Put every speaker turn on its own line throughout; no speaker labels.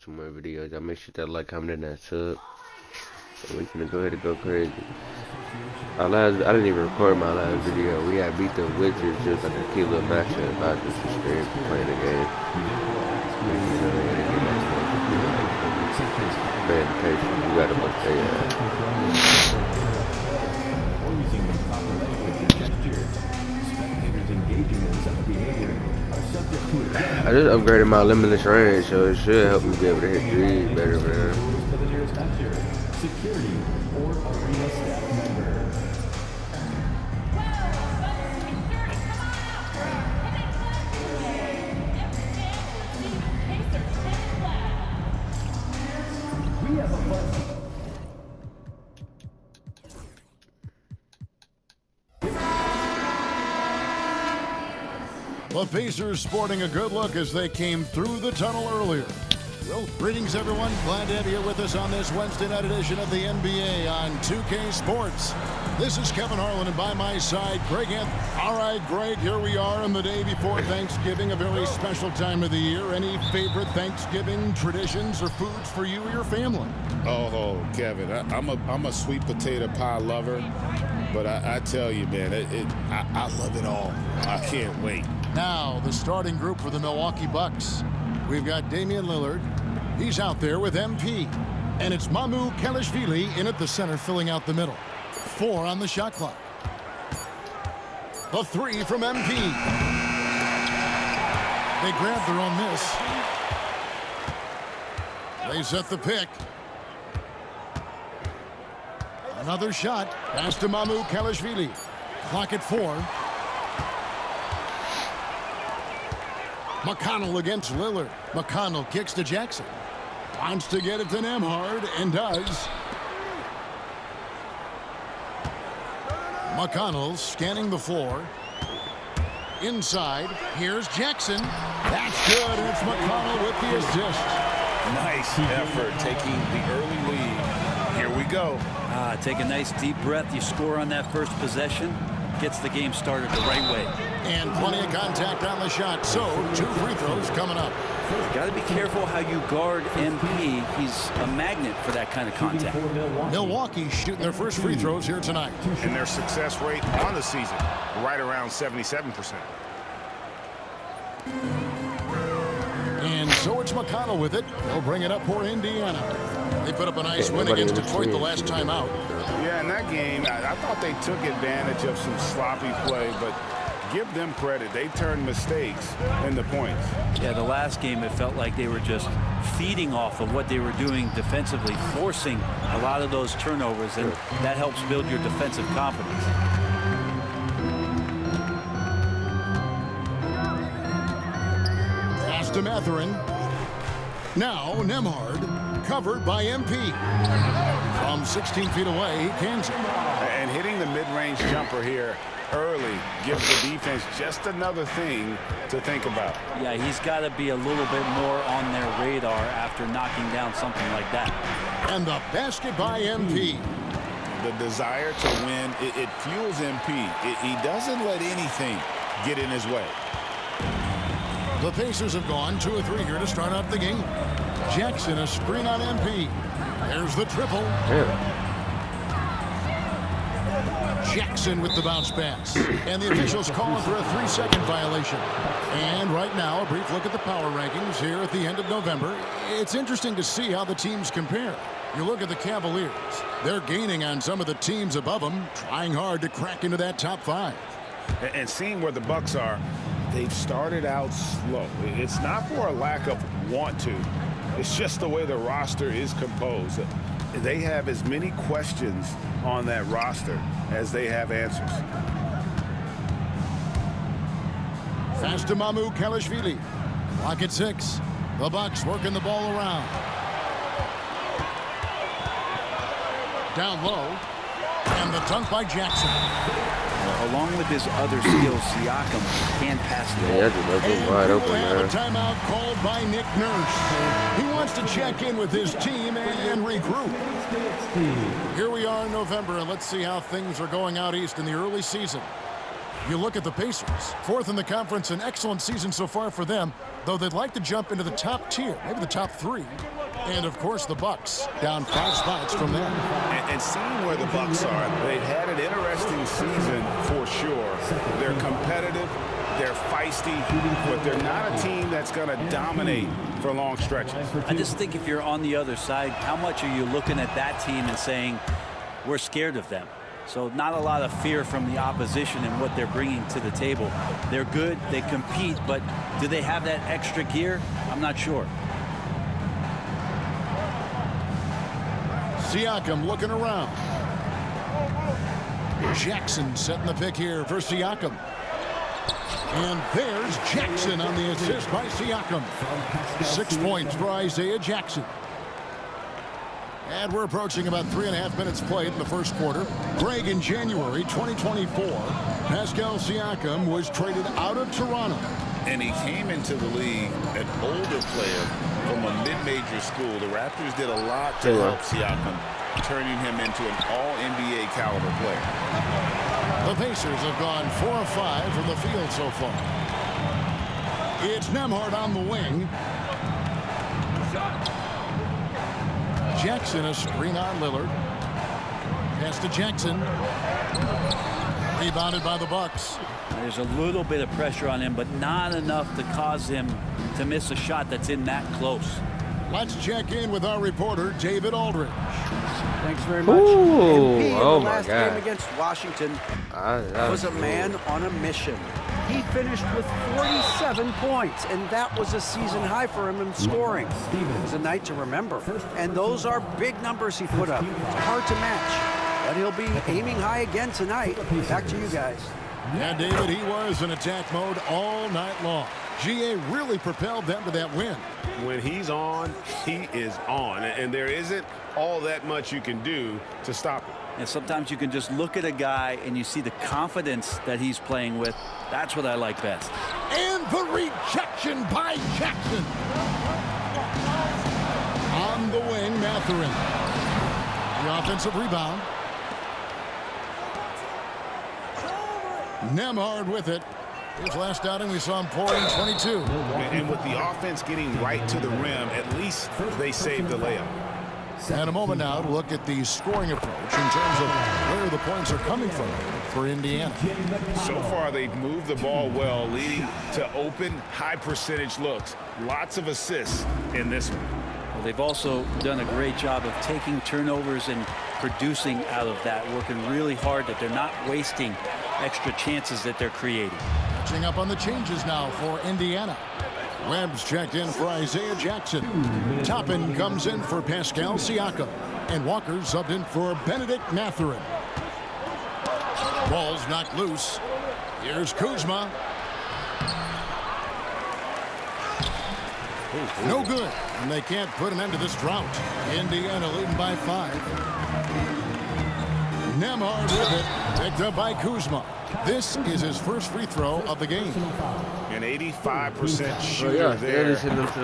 some more videos. Y'all make sure that like, comment, and that sub. And we finna go ahead and go crazy. I didn't even record my last video. We had beat the Wizards just like a cute little matchup. I just was stream playing the game. Paying attention. You gotta look there. I just upgraded my limitless range, so it should help me be able to hit threes better, man.
Security or arena staff member. We have a fun.
The Pacers sporting a good look as they came through the tunnel earlier. Well, greetings everyone. Glad to have you with us on this Wednesday night edition of the NBA on 2K Sports. This is Kevin Harlan, and by my side, Greg Anthony. All right, Greg, here we are on the day before Thanksgiving, a very special time of the year. Any favorite Thanksgiving traditions or foods for you or your family?
Oh, Kevin, I'm a sweet potato pie lover, but I tell you, man, I love it all. I can't wait.
Now, the starting group for the Milwaukee Bucks. We've got Damian Lillard. He's out there with MP. And it's Mycareer in at the center, filling out the middle. 4 on the shot clock. The 3 from MP. They grabbed their own miss. They set the pick. Another shot. Pass to Mycareer. Clock at 4. McConnell against Lillard. McConnell kicks to Jackson. Wants to get it to Nembhard, and does. McConnell scanning the floor. Inside, here's Jackson. That's good, and it's McConnell with the assist.
Nice effort taking the early lead. Here we go.
Take a nice deep breath. You score on that first possession. Gets the game started the right way.
And plenty of contact on the shot, so 2 free throws coming up.
Got to be careful how you guard MP. He's a magnet for that kind of contact.
Milwaukee shooting their first free throws here tonight.
And their success rate on the season, right around 77%.
And so it's McConnell with it. They'll bring it up for Indiana. They put up a nice win against Detroit the last time out.
Yeah, in that game, I thought they took advantage of some sloppy play, but give them credit. They turned mistakes into points.
Yeah, the last game, it felt like they were just feeding off of what they were doing defensively, forcing a lot of those turnovers, and that helps build your defensive confidence.
Pass to Mathurin. Now Nembhard, covered by MP. From 16 feet away, he cans it.
And hitting the mid-range jumper here early gives the defense just another thing to think about.
Yeah, he's got to be a little bit more on their radar after knocking down something like that.
And the basket by MP.
The desire to win, it fuels MP. He doesn't let anything get in his way.
The Pacers have gone 2 or 3 here to start out the game. Jackson, a screen on MP. There's the triple. Jackson with the bounce pass. And the officials calling for a 3-second violation. And right now, a brief look at the power rankings here at the end of November. It's interesting to see how the teams compare. You look at the Cavaliers. They're gaining on some of the teams above them, trying hard to crack into that top 5.
And seeing where the Bucks are, they've started out slow. It's not for a lack of want to. It's just the way the roster is composed. They have as many questions on that roster as they have answers.
Pass to Mycareer. Clock at 6. The Bucks working the ball around. Down low. And the dunk by Jackson.
Along with his other skills, Siakam can pass the ball.
Yeah, that's wide open,
And a
man.
timeout called by Nick Nurse. He wants to check in with his team and regroup. Here we are in November, and let's see how things are going out east in the early season. You look at the Pacers, fourth in the conference, an excellent season so far for them, though they'd like to jump into the top tier, maybe the top 3. And, of course, the Bucks, down 5 spots from there.
And seeing where the Bucks are, they've had an interesting season for sure. They're competitive, they're feisty, but they're not a team that's going to dominate for long stretches.
I just think if you're on the other side, how much are you looking at that team and saying, we're scared of them? So not a lot of fear from the opposition and what they're bringing to the table. They're good, they compete, but do they have that extra gear? I'm not sure.
Siakam looking around. Jackson setting the pick here for Siakam. And there's Jackson on the assist by Siakam. 6 points for Isaiah Jackson. And we're approaching about 3.5 minutes played in the first quarter. Greg, in January 2024, Pascal Siakam was traded out of Toronto.
And he came into the league an older player from a mid-major school. The Raptors did a lot to help Siakam, turning him into an all-NBA caliber player.
The Pacers have gone 4 of 5 from the field so far. It's Nembhard on the wing. Jackson, a screen on Lillard. Pass to Jackson. Rebounded by the Bucks.
There's a little bit of pressure on him, but not enough to cause him to miss a shot that's in that close.
Let's check in with our reporter, David Aldridge.
Thanks very much.
Ooh,
MP in
oh
the
my
last
God.
game against Washington
That
was a man on a mission. He finished with 47 points, and that was a season high for him in scoring. It was a night to remember. And those are big numbers he put up. It's hard to match. But he'll be aiming high again tonight. Back to you guys.
Yeah, David, he was in attack mode all night long. GA really propelled them to that win.
When he's on, he is on. And there isn't all that much you can do to stop him.
And sometimes you can just look at a guy and you see the confidence that he's playing with. That's what I like best.
And the rejection by Jackson. On the wing, Mathurin. The offensive rebound. Nembhard with it. His last outing, we saw him pour in 22.
And with the offense getting right to the rim, at least they saved the layup.
And a moment now to look at the scoring approach in terms of where the points are coming from for Indiana.
So far, they've moved the ball well, leading to open, high-percentage looks. Lots of assists in this one.
Well, they've also done a great job of taking turnovers and producing out of that, working really hard that they're not wasting extra chances that they're creating.
Catching up on the changes now for Indiana. Webb's checked in for Isaiah Jackson. Toppin comes in for Pascal Siakam. And Walker subbed in for Benedict Mathurin. Ball's knocked loose. Here's Kuzma. No good. And they can't put an end to this drought. Indiana leading by 5. Nembhard with it. Picked up by Kuzma. This is his first free throw of the game.
An 85% shooter there. And they've been able to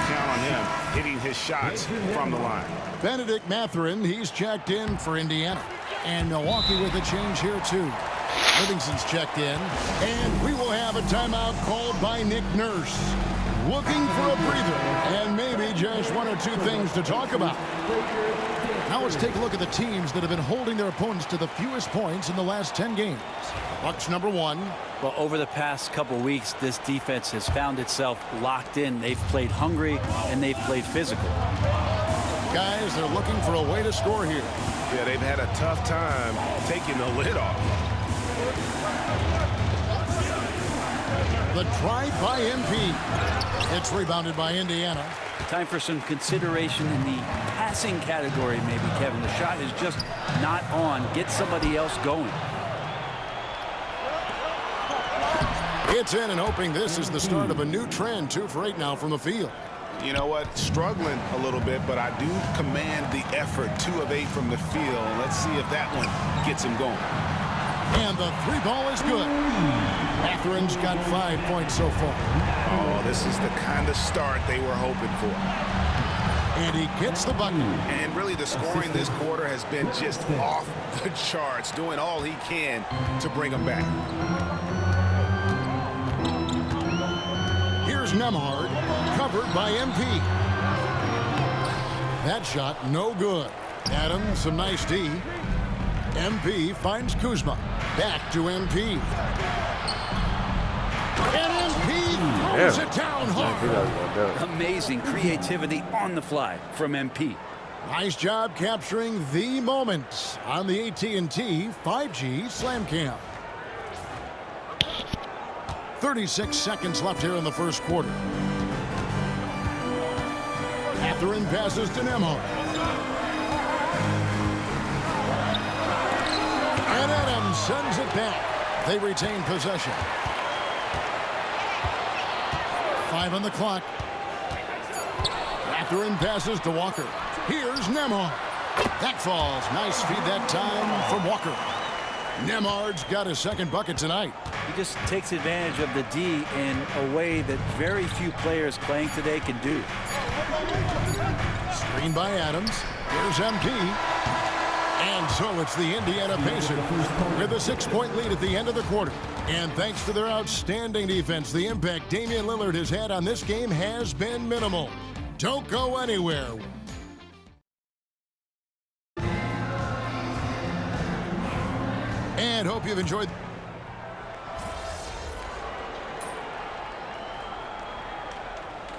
count on him hitting his shots from the line.
Benedict Mathurin, he's checked in for Indiana. And Milwaukee with a change here too. Livingston's checked in. And we will have a timeout called by Nick Nurse. Looking for a breather and maybe just 1 or 2 things to talk about. Now let's take a look at the teams that have been holding their opponents to the fewest points in the last 10 games. Bucks number 1.
Well, over the past couple weeks, this defense has found itself locked in. They've played hungry and they've played physical.
Guys, they're looking for a way to score here.
Yeah, they've had a tough time taking the lid off.
The drive by MP. It's rebounded by Indiana.
Time for some consideration in the passing category, maybe, Kevin. The shot is just not on. Get somebody else going.
It's in and hoping this is the start of a new trend. 2 for 8 now from the field.
You know what? Struggling a little bit, but I do command the effort. 2 of 8 from the field. Let's see if that one gets him going.
And the 3 ball is good. Matherin's got 5 points so far.
Oh, this is the kind of start they were hoping for.
And he gets the bucket.
And really the scoring this quarter has been just off the charts, doing all he can to bring them back.
Here's Nemhard, covered by MP. That shot no good. Adams, some nice D. MP finds Kuzma. Back to MP. And MP throws it down hard.
Amazing creativity on the fly from MP.
Nice job capturing the moments on the AT&T 5G Slam Cam. 36 seconds left here in the first quarter. Catherine passes to Nemo. And Adams sends it back. They retain possession. 5 on the clock. Catherine passes to Walker. Here's Nemo. That falls. Nice feed that time from Walker. Nemhard's got his second bucket tonight.
He just takes advantage of the D in a way that very few players playing today can do.
Screen by Adams. Here's MP. And so it's the Indiana Pacers with a 6-point lead at the end of the quarter. And thanks to their outstanding defense, the impact Damian Lillard has had on this game has been minimal. Don't go anywhere. And hope you've enjoyed.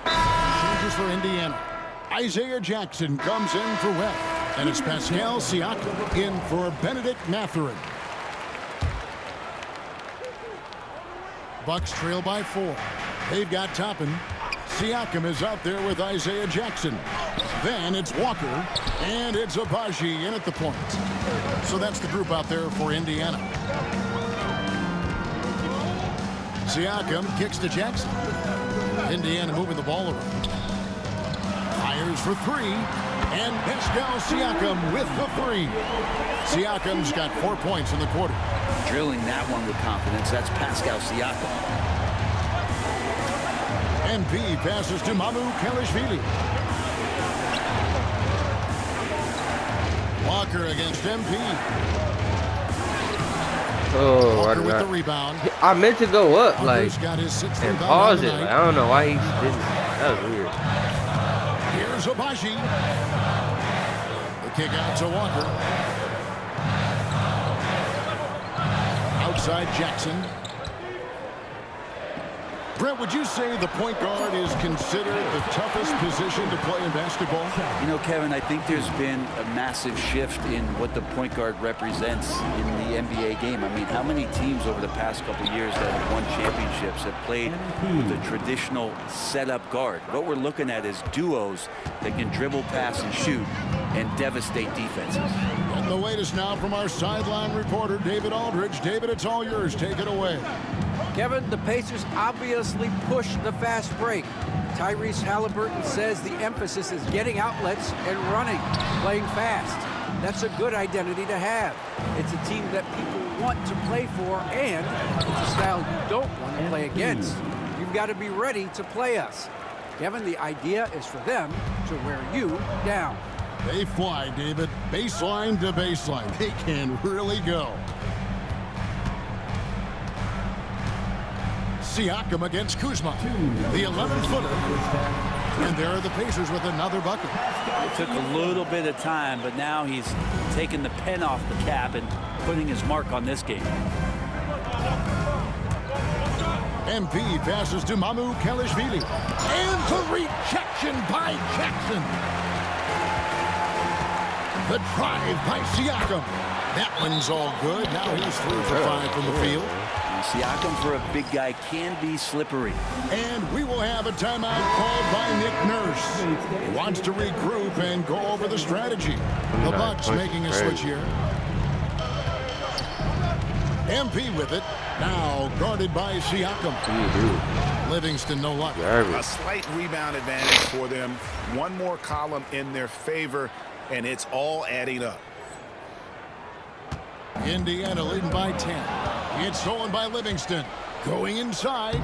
Changes for Indiana. Isaiah Jackson comes in for Webb. And it's Pascal Siakam in for Benedict Mathurin. Bucks trail by 4. They've got Toppin. Siakam is out there with Isaiah Jackson. Then it's Walker, and it's Abaji in at the point. So that's the group out there for Indiana. Siakam kicks to Jackson. Indiana moving the ball around. Fires for 3, and Pascal Siakam with the 3. Siakam's got 4 points in the quarter.
Drilling that one with confidence. That's Pascal Siakam.
MP passes to Mycareer. Walker against MP.
Oh,
Walker with the rebound.
I meant to go up,
Walker's
like,
got his 6th
and
rebound
pause
on
it.
the
Like,
night.
I don't know why he didn't. That was weird.
Here's Abaji. The kick out to Walker. Outside Jackson. Brent, would you say the point guard is considered the toughest position to play in basketball?
You know, Kevin, I think there's been a massive shift in what the point guard represents in the NBA game. I mean, how many teams over the past couple of years that have won championships have played with a traditional setup guard? What we're looking at is duos that can dribble, pass, and shoot and devastate defenses.
And the latest now from our sideline reporter, David Aldridge. David, it's all yours. Take it away.
Kevin, the Pacers obviously push the fast break. Tyrese Halliburton says the emphasis is getting outlets and running, playing fast. That's a good identity to have. It's a team that people want to play for, and it's a style you don't want to play against. You've got to be ready to play us. Kevin, the idea is for them to wear you down.
They fly, David. Baseline to baseline. They can really go. Siakam against Kuzma, the 11-footer. And there are the Pacers with another bucket.
It took a little bit of time, but now he's taking the pen off the cap and putting his mark on this game.
MP passes to Mycareer. And the rejection by Jackson. The drive by Siakam. That one's all good. Now he's 3 for 5 from the field.
Siakam, for a big guy, can be slippery.
And we will have a timeout called by Nick Nurse. He wants to regroup and go over the strategy. The Bucks making a switch here. MP with it. Now guarded by Siakam. Livingston, no luck.
A slight rebound advantage for them. One more column in their favor, and it's all adding up.
Indiana leading by 10. It's stolen by Livingston. Going inside.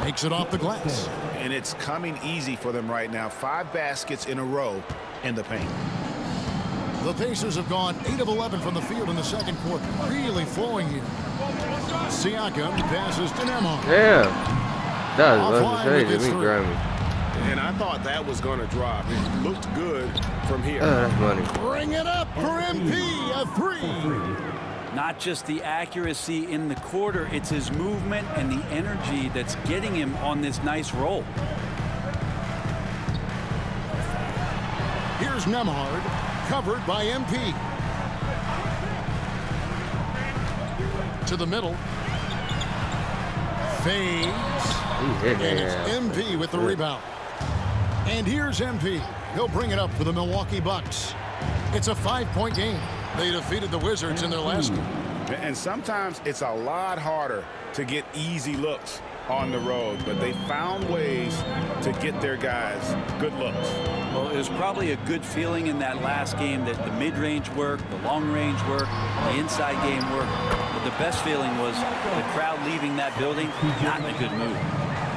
Makes it off the glass.
And it's coming easy for them right now. 5 baskets in a row in the paint.
The Pacers have gone 8 of 11 from the field in the second quarter. Really flowing here. Siakam passes to Nemhard.
Damn. That was
Offline
crazy.
with his
Me
three.
grimy.
And I thought that was going to drop. It looked good from here.
That's money.
Bring it up for MP. A 3.
Not just the accuracy in the quarter, it's his movement and the energy that's getting him on this nice roll.
Here's Nemhard, covered by MP. To the middle. Fades. And it's MP with the rebound. And here's MP. He'll bring it up for the Milwaukee Bucks. It's a 5-point game. They defeated the Wizards in their last game.
And sometimes it's a lot harder to get easy looks on the road, but they found ways to get their guys good looks.
Well, it was probably a good feeling in that last game that the mid-range worked, the long-range worked, the inside game worked. But the best feeling was the crowd leaving that building not in a good mood.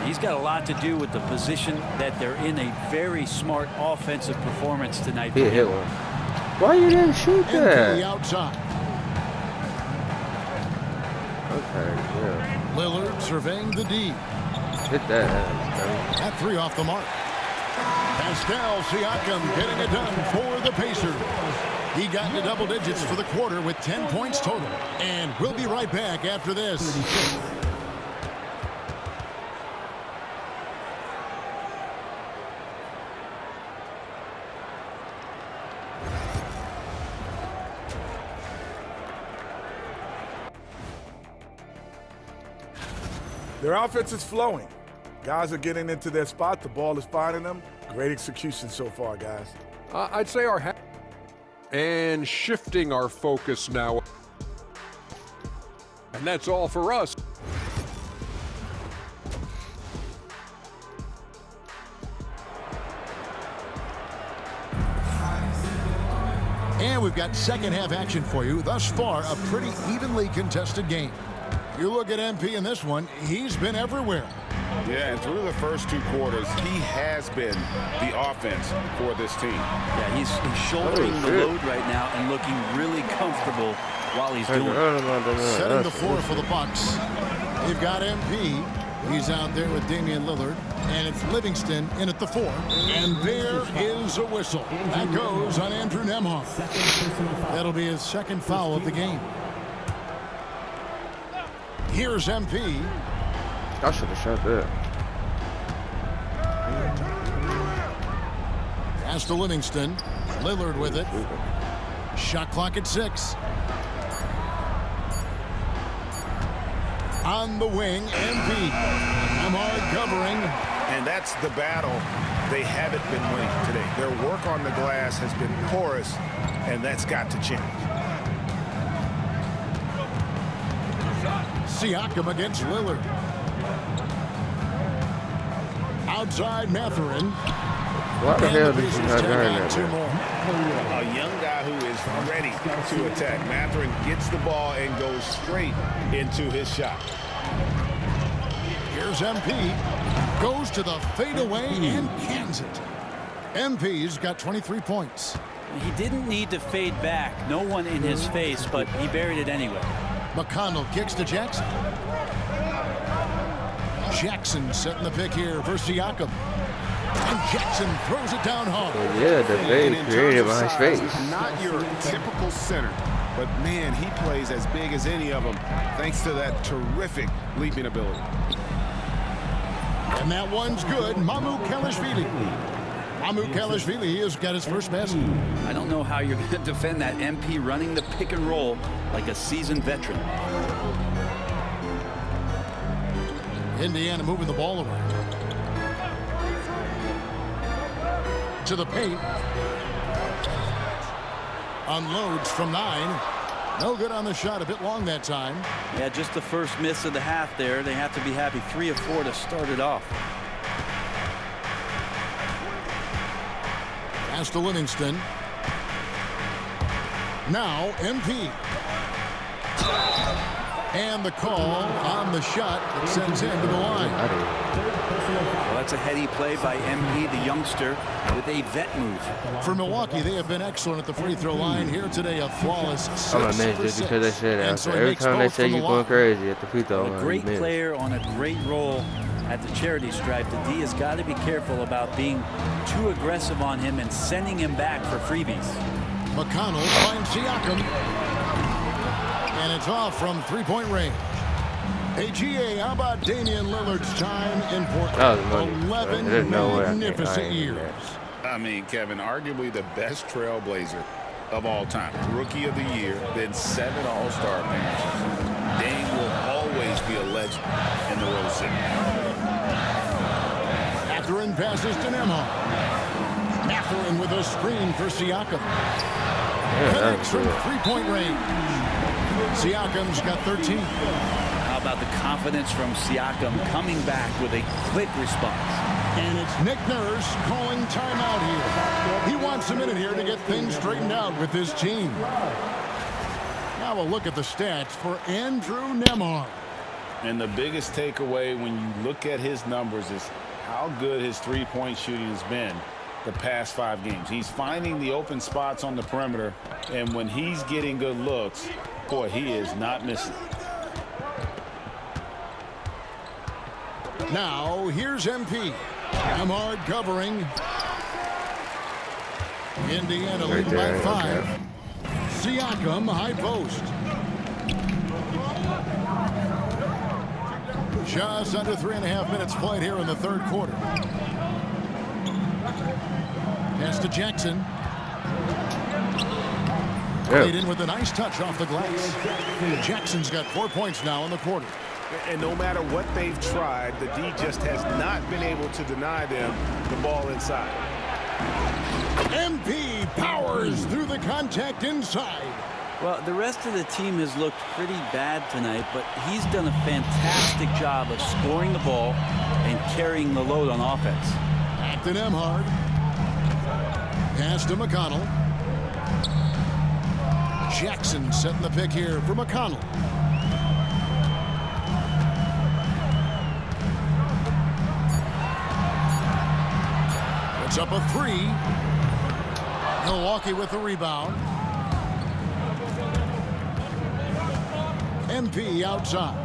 He's got a lot to do with the position that they're in. A very smart offensive performance tonight.
He hit one. Why you didn't shoot that?
MP outside.
Okay, yeah.
Lillard surveying the D.
Hit that.
That 3 off the mark. Pascal Siakam getting it done for the Pacers. He got into double digits for the quarter with 10 points total. And we'll be right back after this.
Their offense is flowing. Guys are getting into their spot. The ball is finding them. Great execution so far, guys.
I'd say and shifting our focus now. And that's all for us.
And we've got second half action for you. Thus far, a pretty evenly contested game. You look at MP in this one, he's been everywhere.
Yeah, and through the first 2 quarters, he has been the offense for this team.
Yeah, he's shouldering the load right now and looking really comfortable while he's doing it.
Setting the floor for the Bucks. They've got MP. He's out there with Damian Lillard. And it's Livingston in at the 4. And there is a whistle. That goes on Andrew Nemhard. That'll be his second foul of the game. Here's MP.
I should have shot that.
Pass to Livingston. Lillard with it. Shot clock at 6. On the wing, MP. Nemhard covering.
And that's the battle they haven't been winning today. Their work on the glass has been porous, and that's got to change.
Siakam against Lillard. Outside Mathurin.
Why the hell did you not guard that?
2 more.
A young guy who is ready to attack. Mathurin gets the ball and goes straight into his shot.
Here's MP. Goes to the fadeaway and cans it. MP's got 23 points.
He didn't need to fade back. No one in his face, but he buried it anyway.
McConnell kicks to Jackson. Jackson setting the pick here for Siakam. And Jackson throws it down hard.
Yeah, the fade created by his face.
Not your typical center, but man, he plays as big as any of them thanks to that terrific leaping ability.
And that one's good. Mycareer. Mycareer has got his first basket.
I don't know how you're going to defend that MP running the pick and roll like a seasoned veteran.
Indiana moving the ball around. To the paint. Unloads from 9. No good on the shot. A bit long that time.
Yeah, just the first miss of the half there. They have to be happy. 3 of 4 to start it off.
Pass to Livingston. Now MP. And the call on the shot that sends him to the line.
Well, that's a heady play by MP, the youngster, with a vet move.
For Milwaukee, they have been excellent at the free throw line. Here today, a flawless 6
I'm gonna miss
for
just
6.
because they said
And
that.
so he
Every
makes
time they
both
say
from
you
the
going
line.
crazy at the free throw line,
A great
you miss.
player on a great role at the charity stripe. The D has got to be careful about being too aggressive on him and sending him back for freebies.
McConnell finds Siakam. And it's off from three-point range. Hey, GA, how about Damian Lillard's time in Portland?
Money.
11
There's no way
magnificent years.
I mean, Kevin, arguably the best trailblazer of all time. Rookie of the year, then 7 All-Star appearances. Dame will always be a legend in the Rose City.
Mathurin passes to Nembhard. Mathurin with a screen for Siakam. Connects from three-point range. Siakam's got 13.
How about the confidence from Siakam coming back with a quick response?
And it's Nick Nurse calling timeout here. He wants a minute here to get things straightened out with his team. Now a look at the stats for Andrew Nembhard.
And the biggest takeaway when you look at his numbers is how good his three-point shooting has been the past 5 games. He's finding the open spots on the perimeter, and when he's getting good looks, boy, he is not missing.
Now here's MP. Nembhard covering. Indiana leading by 5. Siakam high post. Just under 3.5 minutes played here in the third quarter. Pass to Jackson. Played in with a nice touch off the glass. Jackson's got 4 points now in the quarter.
And no matter what they've tried, the D just has not been able to deny them the ball inside.
MP powers through the contact inside.
Well, the rest of the team has looked pretty bad tonight, but he's done a fantastic job of scoring the ball and carrying the load on offense.
Back to Nembhard. Pass to McConnell. Jackson setting the pick here for McConnell. It's up a 3. Milwaukee with the rebound. MP outside.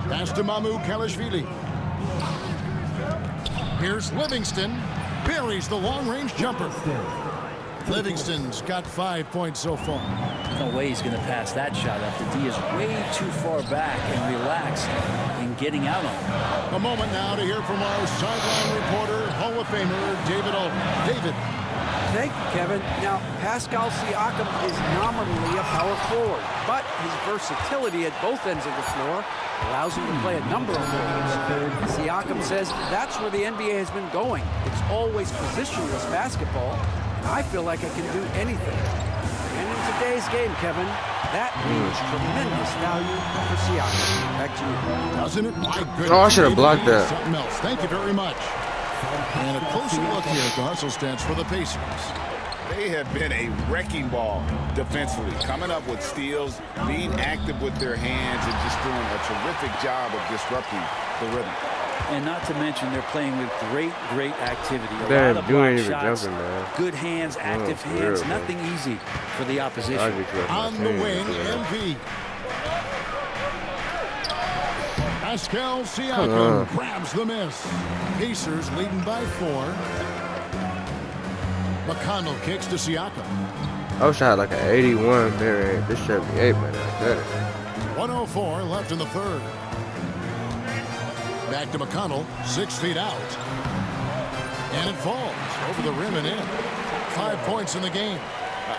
Pass to Mycareer. Here's Livingston. Buries the long-range jumper. Livingston's got 5 points so far.
No way he's going to pass that shot up. The D is way too far back and relaxed in getting out on him.
A moment now to hear from our sideline reporter, Hall of Famer David Aldridge. David.
Thank you, Kevin. Now, Pascal Siakam is nominally a power forward, but his versatility at both ends of the floor allows him to play a number of roles. Siakam says that's where the NBA has been going. It's always positionless basketball, and I feel like I can do anything. And in today's game, Kevin, that means tremendous value for Siakam. Back to you.
Doesn't it? My goodness.
Oh, I should have blocked that.
Something else. Thank you very much. And a closer look here at the hustle stats for the Pacers.
They have been a wrecking ball defensively, coming up with steals, being active with their hands, and just doing a terrific job of disrupting the rhythm.
And not to mention, they're playing with great activity. A
Man,
lot of
you
block
ain't even
shots,
jumping, man.
good hands, active
for
hands.
real, man.
Nothing easy for the opposition.
On the wing, MP. Pascal Siakam grabs the miss. Pacers leading by 4. McConnell kicks to Siakam.
I wish I had like an 81 mid-range. This 78, man. I got it.
1:04 left in the third. Back to McConnell, 6 feet out. And it falls over the rim and in. 5 points in the game.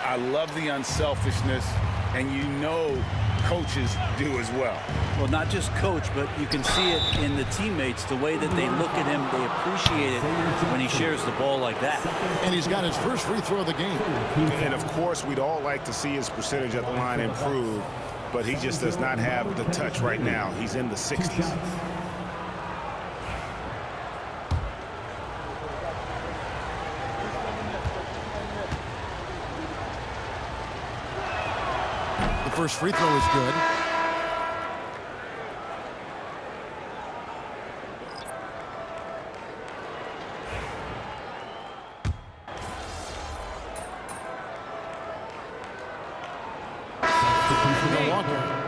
I love the unselfishness, and you know coaches do as well.
Well, not just coach, but you can see it in the teammates, the way that they look at him. They appreciate it when he shares the ball like that.
And he's got his first free throw of the game.
And, of course, we'd all like to see his percentage at the line improve, but he just does not have the touch right now. He's in the 60s.
first free throw is good.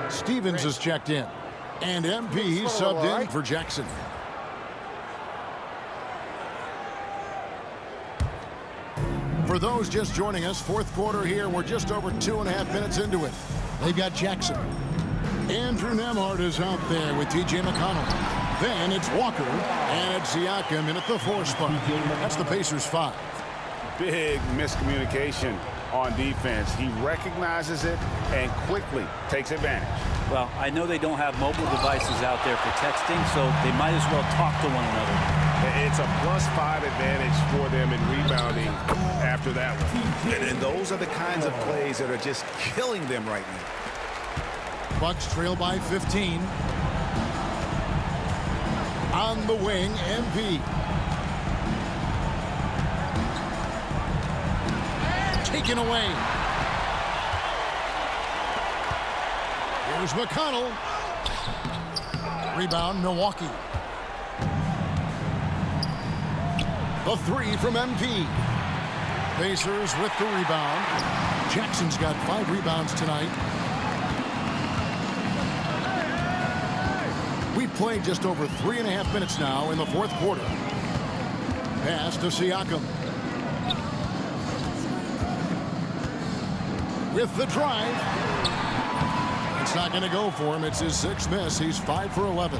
Stevens is checked in. And MP subbed in for Jackson. For those just joining us, fourth quarter here. We're just over 2.5 minutes into it. They've got Jackson. Andrew Nemhard is out there with TJ McConnell. Then it's Walker, and it's Siakam in at the 4 spot. That's the Pacers 5.
Big miscommunication on defense. He recognizes it and quickly takes advantage.
Well, I know they don't have mobile devices out there for texting, so they might as well talk to one another.
It's a +5 advantage for them in rebounding after that one. And those are the kinds of plays that are just killing them right now.
Bucks trail by 15. On the wing, MP. Taken away. Here's McConnell. Rebound, Milwaukee. The 3 from MP. Pacers with the rebound. Jackson's got 5 rebounds tonight. We've played just over 3.5 minutes now in the fourth quarter. Pass to Siakam. With the drive. It's not going to go for him. It's his 6th miss. He's 5 for 11.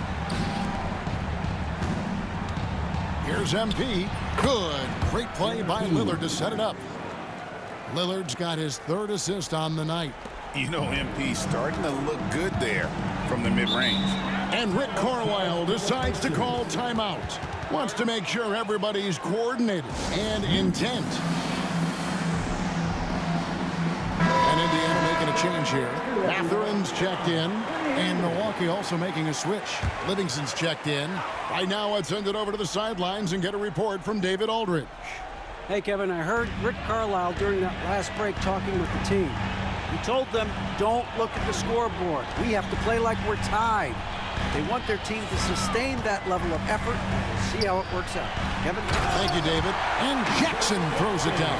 Here's MP. Good. Great play by Lillard to set it up. Lillard's got his 3rd assist on the night.
You know, MP starting to look good there from the mid-range.
And Rick Carlisle decides to call timeout. Wants to make sure everybody's coordinated and intent. And Indiana making a change here. Matherin's checked in. And Milwaukee also making a switch. Livingston's checked in. Right now, let's send it over to the sidelines and get a report from David Aldridge.
Hey, Kevin, I heard Rick Carlisle during that last break talking with the team. He told them, don't look at the scoreboard. We have to play like we're tied. They want their team to sustain that level of effort. See how it works out. Kevin?
Thank you, David. And Jackson throws it down.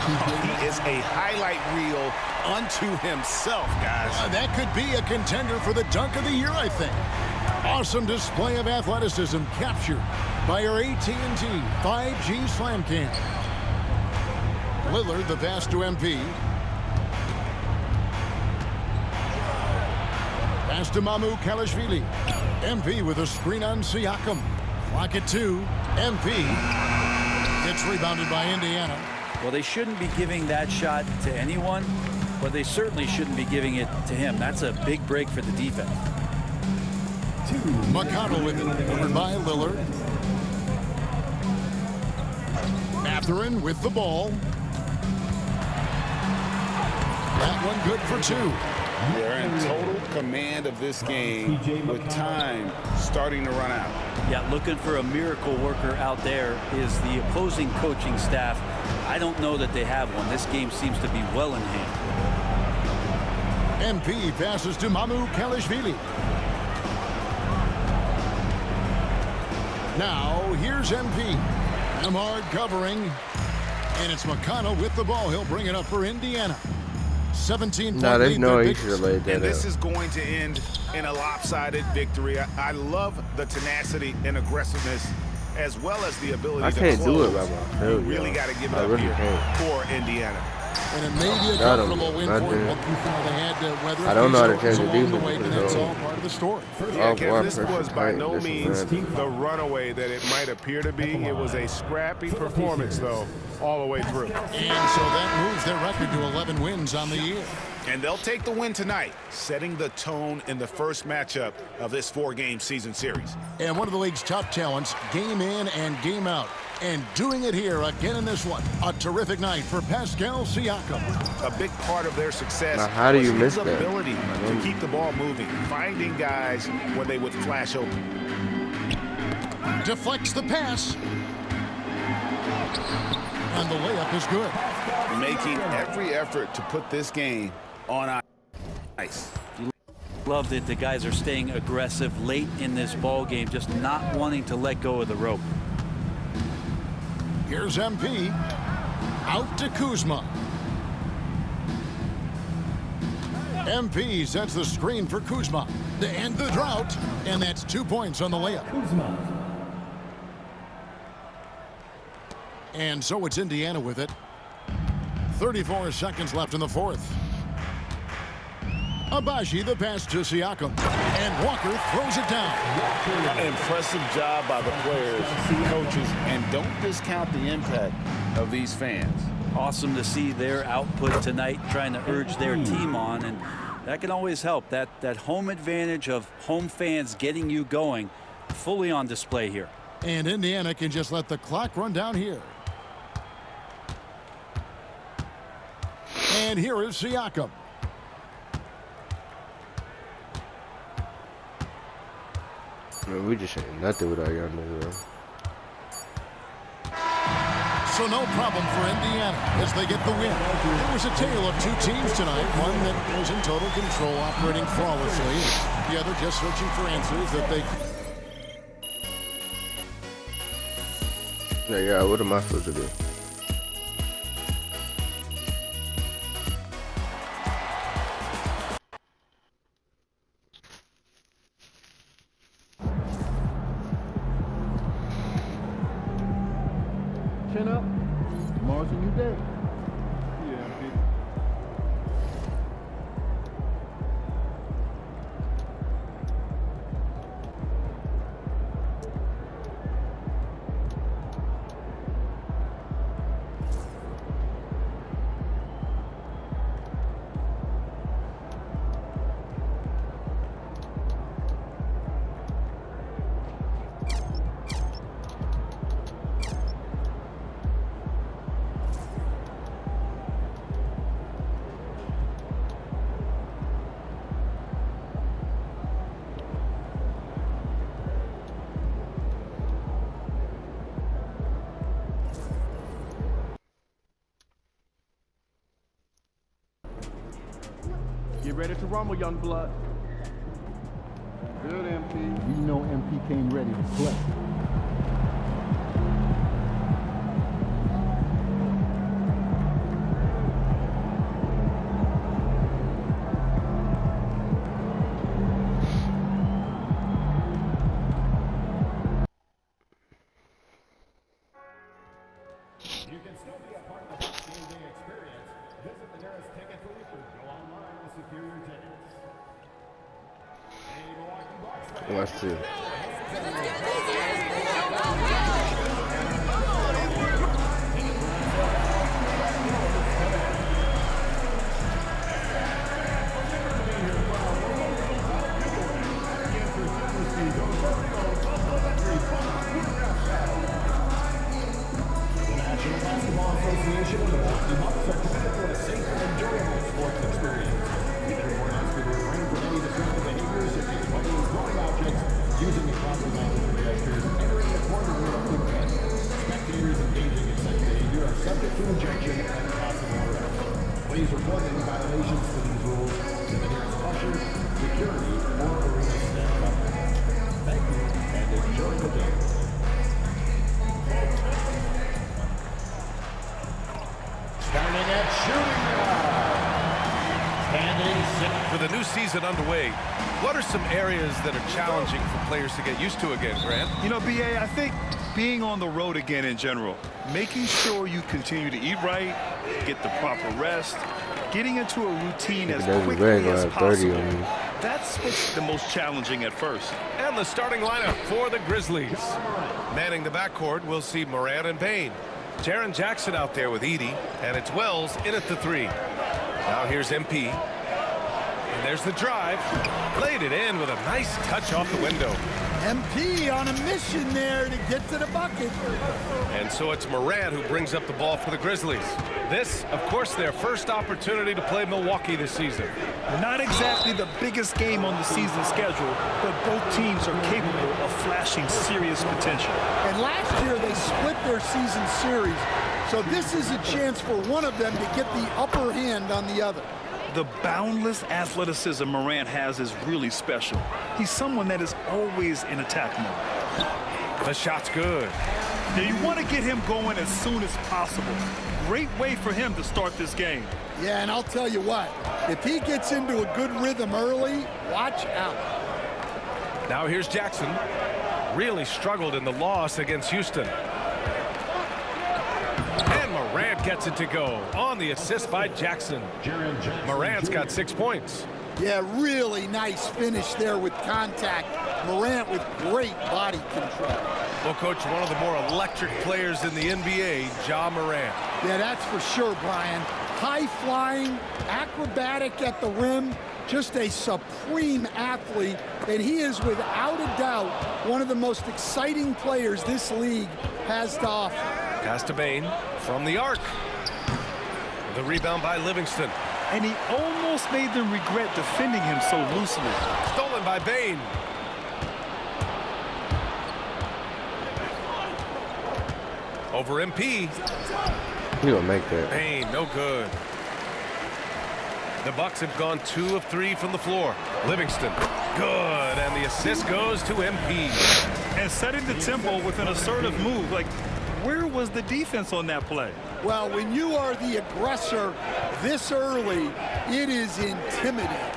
He is a highlight reel unto himself, guys.
That could be a contender for the dunk of the year, I think. Awesome display of athleticism captured by our AT&T 5G Slam Cam. Lillard, the pass to MP. Pass to Mycareer. MP with a screen on Siakam. Clock at 2. MP gets rebounded by Indiana.
Well, they shouldn't be giving that shot to anyone, but they certainly shouldn't be giving it to him. That's a big break for the defense.
McConnell with it, over by Lillard. Matherin with the ball. That one good for 2.
They're in total command of this game with time starting to run out.
Yeah, looking for a miracle worker out there is the opposing coaching staff. I don't know that they have one. This game seems to be well in hand.
MP passes to Mycareer. Now, here's MP. Nemhard covering. And it's McConnell with the ball. He'll bring it up for Indiana. 17-point
No, there's
lead.
no way he should have laid that
And
up.
this is going to end in a lopsided victory. I love the tenacity and aggressiveness as well as the ability
I
to
can't
close.
do it by myself.
You really got to give it
I
up
really
here
can't.
for Indiana.
And it may be a
Got him.
comfortable win
Not
for
there.
them. They had to weather
I don't know how to
these
change the
along the
defense,
way, but
though.
that's all part of the story.
Yeah,
Oh,
Kevin,
boy,
this
pressure
was by
tight.
no
This is
means
bad.
the runaway that it might appear to be. It was a scrappy performance, though, all the way through.
And so that moves their record to 11 wins on the year.
And they'll take the win tonight, setting the tone in the first matchup of this 4-game season series.
And one of the league's top talents, game in and game out. And doing it here again in this one. A terrific night for Pascal Siakam.
A big part of their success
Now, how do you
was
miss
his
that?
ability to keep the ball moving, finding guys when they would flash open.
Deflects the pass. And the layup is good.
Making every effort to put this game on ice.
Love that the guys are staying aggressive late in this ball game, just not wanting to let go of the rope.
Here's MP. Out to Kuzma. MP sets the screen for Kuzma to end the drought, and that's 2 points on the layup.
Kuzma.
And so it's Indiana with it. 34 seconds left in the fourth. Abaji, the pass to Siakam. And Walker throws it down.
An impressive job by the players, coaches, and don't discount the impact of these fans.
Awesome to see their output tonight, trying to urge their team on, and that can always help. That home advantage of home fans getting you going, fully on display here.
And Indiana can just let the clock run down here. And here is Siakam.
Man, we just ain't nothing with our young niggas.
So no problem for Indiana as they get the win. It was a tale of two teams tonight. One that was in total control, operating flawlessly. The other just searching for answers that they...
Yeah, what am I supposed to do?
Chin up. Tomorrow's a new day.
Get ready to rumble, young blood.
Good, MP. We know MP came ready to play.
You can still be a part of the game day experience. Visit the nearest ticket booth or go online to secure your tickets.
Watch this.
Association of the Milwaukee Bucks are committed to a safe and enjoyable sports experience. We therefore ask you to refrain from any disruptive behaviors such as fighting and throwing objects, using improper language gestures, entering the corner without consent. Spectators engaging in such behavior are subject to injection and possible arrest. Please report any violations to these rules to the nearest usher, security, or arena staff member. Thank you, and enjoy the game. Starting at shooting guard. Standing six.
With a new season underway, what are some areas that are challenging for players to get used to again, Grant?
You know, BA, I think being on the road again in general, making sure you continue to eat right, get the proper rest, getting into a routine as quickly as possible. That's what's the most challenging at first.
And the starting lineup for the Grizzlies. Manning the backcourt, we'll see Morant and Payne. Jaren Jackson out there with Edie, and it's Wells in at the three. Now here's MP. And there's the drive. Laid it in with a nice touch off the window.
MP on a mission there to get to the bucket.
And so it's Morant who brings up the ball for the Grizzlies. This, of course, their first opportunity to play Milwaukee this season.
Not exactly the biggest game on the season schedule, but both teams are capable of flashing serious potential.
And last year they split their season series, so this is a chance for one of them to get the upper hand on the other.
The boundless athleticism Morant has is really special. He's someone that is always in attack mode.
The shot's good.
Now you want to get him going as soon as possible. Great way for him to start this game.
Yeah, and I'll tell you what, if he gets into a good rhythm early, watch out.
Now here's Jackson. Really struggled in the loss against Houston. And Morant gets it to go on the assist by Jackson. Morant's got 6 points.
Yeah, really nice finish there with contact. Morant with great body control.
Well, Coach, one of the more electric players in the NBA, Ja Morant.
Yeah, that's for sure, Brian. High-flying, acrobatic at the rim, just a supreme athlete, and he is without a doubt one of the most exciting players this league has to offer.
Pass to Bain from the arc. The rebound by Livingston.
And he almost made them regret defending him so loosely.
Stolen by Bain. Over MP.
He gonna make that.
Bain, no good. The Bucks have gone 2 of 3 from the floor. Livingston, good, and the assist goes to MP.
And setting the tempo with an assertive move. Like, where was the defense on that play?
Well, when you are the aggressor this early, it is intimidating.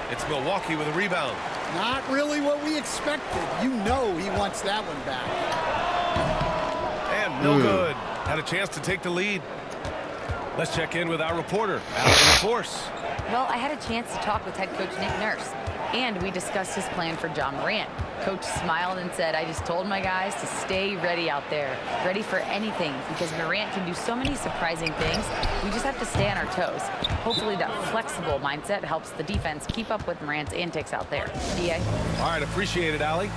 It's Milwaukee with a rebound.
Not really what we expected. You know he wants that one back.
And no good. Had a chance to take the lead. Let's check in with our reporter, Allie Force.
Well, I had a chance to talk with head coach Nick Nurse, and we discussed his plan for Ja Morant. Coach smiled and said, I just told my guys to stay ready out there, ready for anything, because Morant can do so many surprising things. We just have to stay on our toes. Hopefully that flexible mindset helps the defense keep up with Morant's antics out there. DA?
All right, appreciate it, Allie.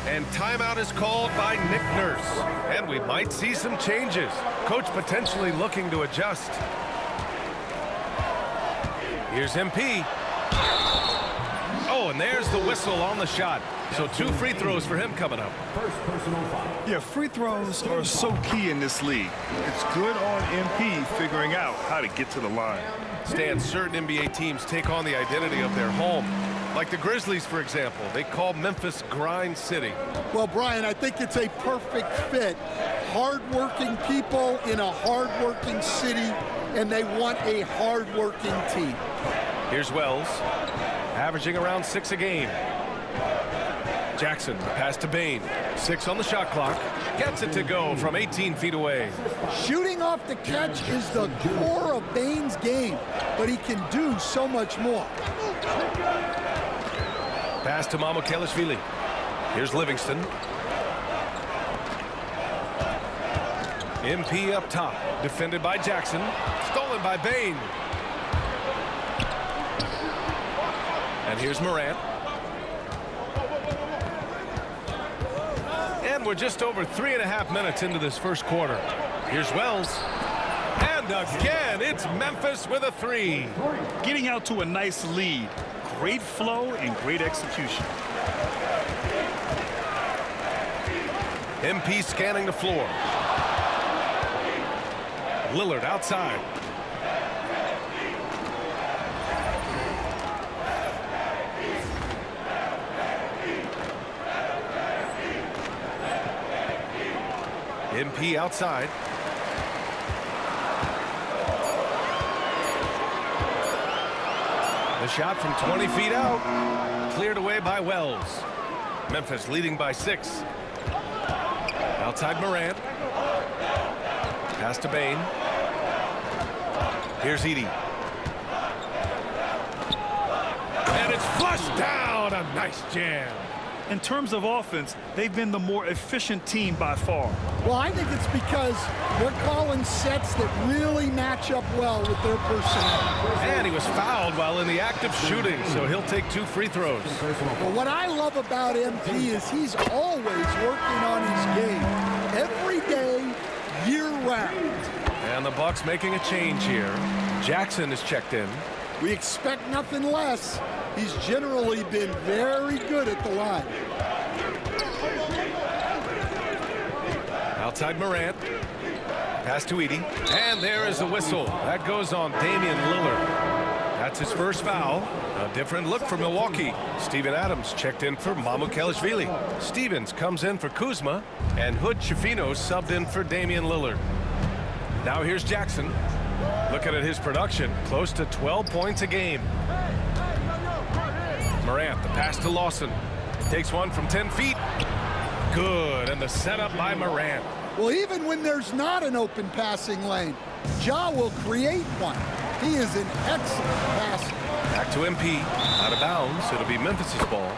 And timeout is called by Nick Nurse. And we might see some changes. Coach potentially looking to adjust. Here's MP. Oh, and there's the whistle on the shot. So 2 free throws for him coming up.
Yeah, free throws are so key in this league. It's good on MP figuring out how to get to the line.
Stan, certain NBA teams take on the identity of their home. Like the Grizzlies, for example. They call Memphis Grind City.
Well, Brian, I think it's a perfect fit. Hard-working people in a hard-working city, and they want a hard-working team.
Here's Wells, averaging around 6 a game. Jackson, pass to Bain. 6 on the shot clock. Gets it to go from 18 feet away.
Shooting off the catch is the core of Bain's game, but he can do so much more.
Pass to Mycareer. Here's Livingston. MP up top, defended by Jackson. Stolen by Bain. And here's Morant. And we're just over 3.5 minutes into this first quarter. Here's Wells. And again, it's Memphis with a 3.
Getting out to a nice lead. Great flow and great execution.
MP scanning the floor. Lillard outside. MP outside. The shot from 20 feet out. Cleared away by Wells. Memphis leading by 6. Outside Morant. Pass to Bain. Here's Edie. And it's flushed down. A nice jam.
In terms of offense, they've been the more efficient team by far.
Well, I think it's because they're calling sets that really match up well with their personnel.
And he was fouled while in the act of shooting, so he'll take 2 free throws.
Well, what I love about MP is he's always working on his game. Every day, year-round.
And the Bucks making a change here. Jackson is checked in.
We expect nothing less. He's generally been very good at the line.
Outside Morant. Pass to Edie. And there is a whistle. That goes on Damian Lillard. That's his first foul. A different look for Milwaukee. Steven Adams checked in for Mycareer. Stevens comes in for Kuzma. And Hood Schifino subbed in for Damian Lillard. Now here's Jackson. Looking at his production, close to 12 points a game. Morant, the pass to Lawson. Takes one from 10 feet. Good, and the setup by Morant.
Well, even when there's not an open passing lane, Ja will create one. He is an excellent passer.
Back to MP, out of bounds. It'll be Memphis's ball.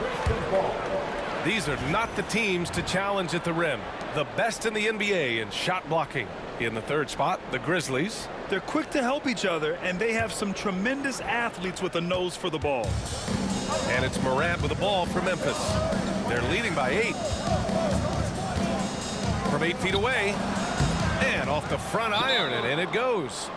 These are not the teams to challenge at the rim. The best in the NBA in shot blocking. In the third spot, the Grizzlies.
They're quick to help each other, and they have some tremendous athletes with a nose for the ball.
And it's Morant with the ball for Memphis. They're leading by 8. From 8 feet away. And off the front iron, and in it goes.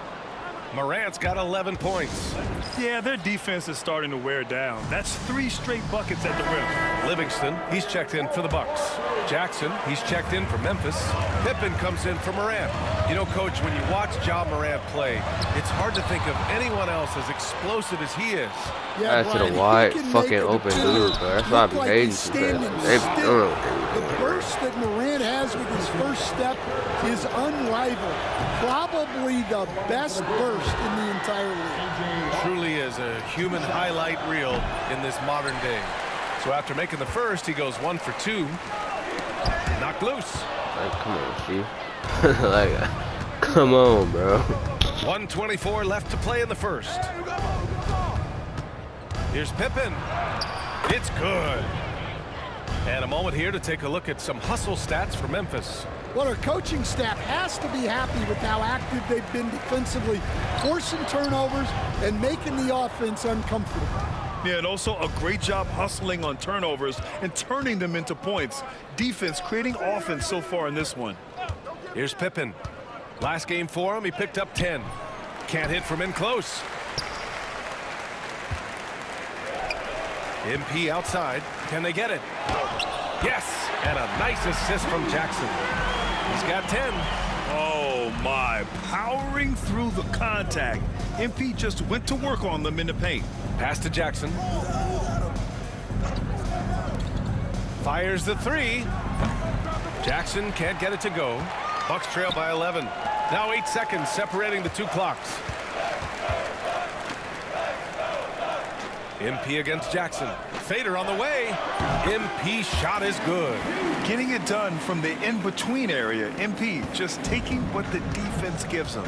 Morant's got 11 points.
Yeah, their defense is starting to wear down. That's 3 straight buckets at the rim.
Livingston, he's checked in for the Bucks. Jackson, he's checked in for Memphis. Pippen comes in for Morant. You know, Coach, when you watch Ja Morant play, it's hard to think of anyone else as explosive as he is.
Yeah,
that's a wide fucking open dude, bro. That's why I be hating
The burst that Morant has with his first step is unrivaled. Probably the best burst in the entire league.
Truly is a human highlight reel in this modern day. So after making the first, he goes 1 for 2. Knocked loose.
Like, come on, Chief. Like, come on, bro.
1:24 left to play in the first. Here's Pippen. It's good. And a moment here to take a look at some hustle stats for Memphis.
Well, our coaching staff has to be happy with how active they've been defensively, forcing turnovers and making the offense uncomfortable.
Yeah, and also a great job hustling on turnovers and turning them into points. Defense creating offense so far in this one.
Here's Pippen. Last game for him, he picked up 10. Can't hit from in close. MP outside. Can they get it? Yes, and a nice assist from Jackson. He's got 10.
Oh my, powering through the contact. MP just went to work on them in the paint.
Pass to Jackson. Fires the 3. Jackson can't get it to go. Bucks trail by 11. Now 8 seconds separating the 2 clocks. MP against Jackson. Fader on the way. MP shot is good.
Getting it done from the in-between area. MP just taking what the defense gives him.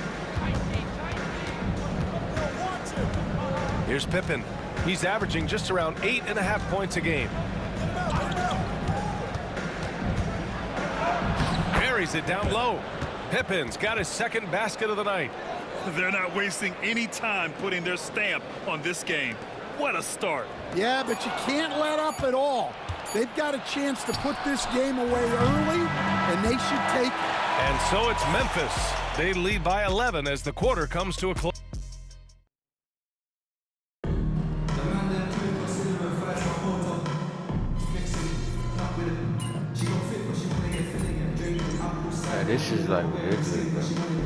Here's Pippen. He's averaging just around 8.5 points a game. Buries it down low. Pippen's got his second basket of the night.
They're not wasting any time putting their stamp on this game. What a start.
Yeah, but you can't let up at all. They've got a chance to put this game away early, and they should take it.
And so it's Memphis. They lead by 11 as the quarter comes to a close.
Yeah, this is like ridiculous, bro.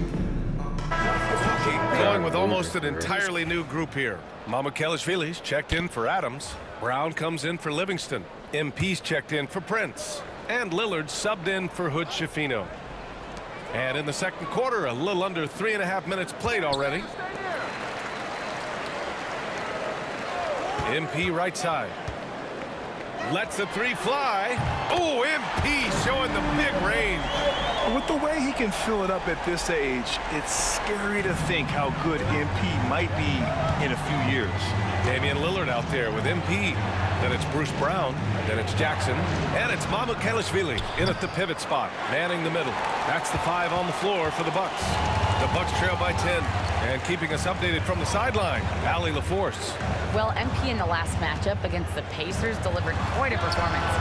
Going with almost an entirely new group here. Mycareer's checked in for Adams. Brown comes in for Livingston. MP's checked in for Prince. And Lillard subbed in for Hood Schifino. And in the second quarter, a little under 3.5 minutes played already. MP right side. Lets the 3 fly. Oh, MP showing the big range.
With the way he can fill it up at this age, it's scary to think how good MP might be in a few years.
Damian Lillard out there with MP. Then it's Bruce Brown. Then it's Jackson. And it's Mycareer in at the pivot spot, manning the middle. That's the 5 on the floor for the Bucks. The Bucks trail by 10. And keeping us updated from the sideline, Allie LaForce.
Well, MP in the last matchup against the Pacers delivered quite a performance.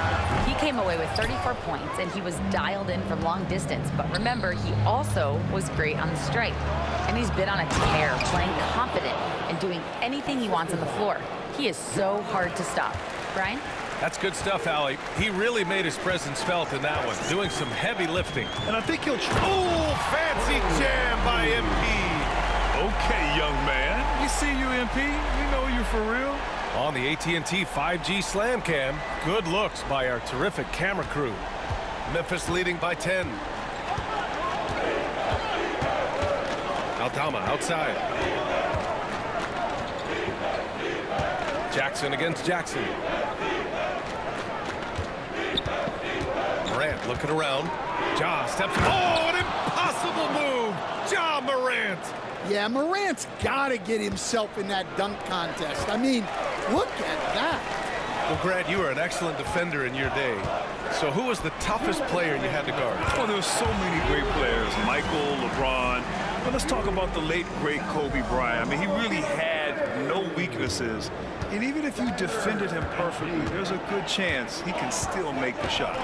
He came away with 34 points, and he was dialed in from long distance. But remember, he also was great on the stripe. And he's been on a tear, playing confident and doing anything he wants on the floor. He is so hard to stop. Brian?
That's good stuff, Allie. He really made his presence felt in that one, doing some heavy lifting.
And I think he'll...
Oh, fancy jam by MP.
Okay, young man. We see you, MP. We know you for real.
On the AT&T 5G Slam Cam, good looks by our terrific camera crew. Memphis leading by 10. Aldama outside. Jackson against Jackson. Morant looking around. Ja steps. Oh, an impossible move. Ja Morant.
Yeah, Morant's got to get himself in that dunk contest. I mean, look at that.
Well, Grant, you were an excellent defender in your day. So who was the toughest player you had to guard?
Well, there were so many great players. Michael, LeBron. But let's talk about the late, great Kobe Bryant. I mean, he really had no weaknesses. And even if you defended him perfectly, there's a good chance he can still make the shot.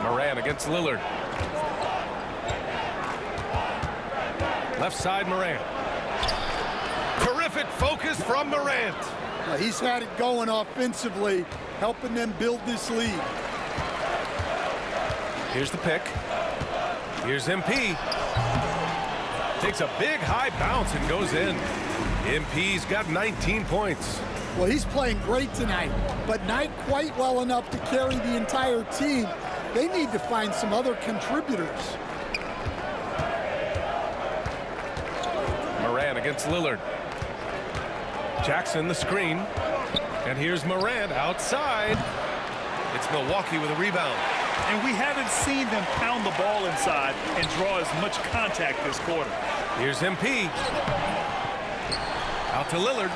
Morant against Lillard. Left side, Morant. Terrific focus from Morant.
Well, he's had it going offensively, helping them build this lead.
Here's the pick. Here's MP. Takes a big high bounce and goes in. MP's got 19 points.
Well, he's playing great tonight, but not quite well enough to carry the entire team. They need to find some other contributors.
Morant against Lillard. Jackson the screen. And here's Morant outside. It's Milwaukee with a rebound.
And we haven't seen them pound the ball inside and draw as much contact this quarter.
Here's MP. Out to Lillard.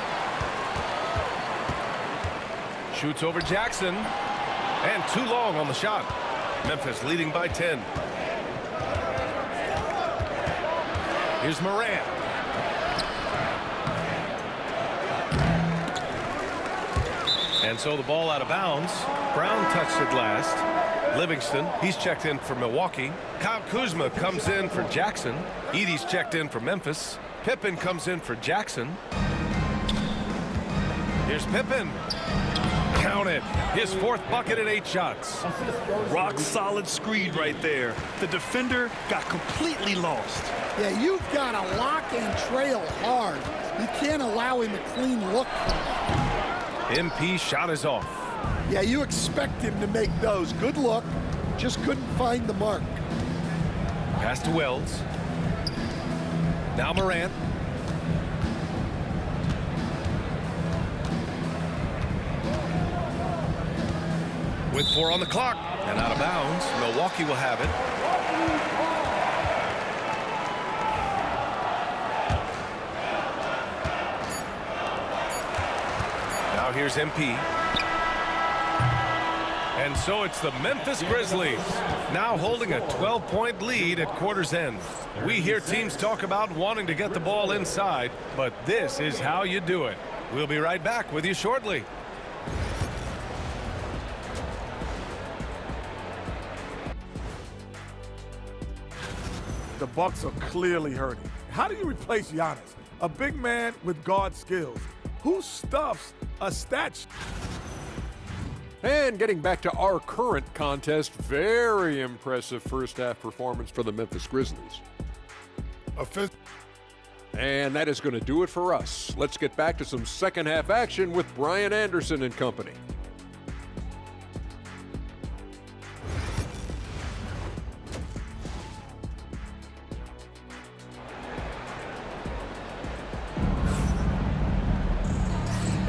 Shoots over Jackson. And too long on the shot. Memphis leading by 10. Here's Morant. And so the ball out of bounds. Brown touched it last. Livingston, he's checked in for Milwaukee. Kyle Kuzma comes in for Jackson. Edey's checked in for Memphis. Pippen comes in for Jackson. Here's Pippen. Count it. His fourth bucket in 8 shots.
Rock solid screen right there. The defender got completely lost.
Yeah, you've got to lock and trail hard. You can't allow him a clean look.
MP shot is off.
Yeah, you expect him to make those. Good look. Just couldn't find the mark.
Pass to Wells. Now Morant. With 4 on the clock and out of bounds. Milwaukee will have it. Now here's MP. And so it's the Memphis Grizzlies now holding a 12-point lead at quarter's end. We hear teams talk about wanting to get the ball inside, but this is how you do it. We'll be right back with you shortly.
The Bucks are clearly hurting. How do you replace Giannis, a big man with guard skills? Who stuffs a statue?
And getting back to our current contest, very impressive first-half performance for the Memphis Grizzlies. And that is going to do it for us. Let's get back to some second-half action with Brian Anderson and company.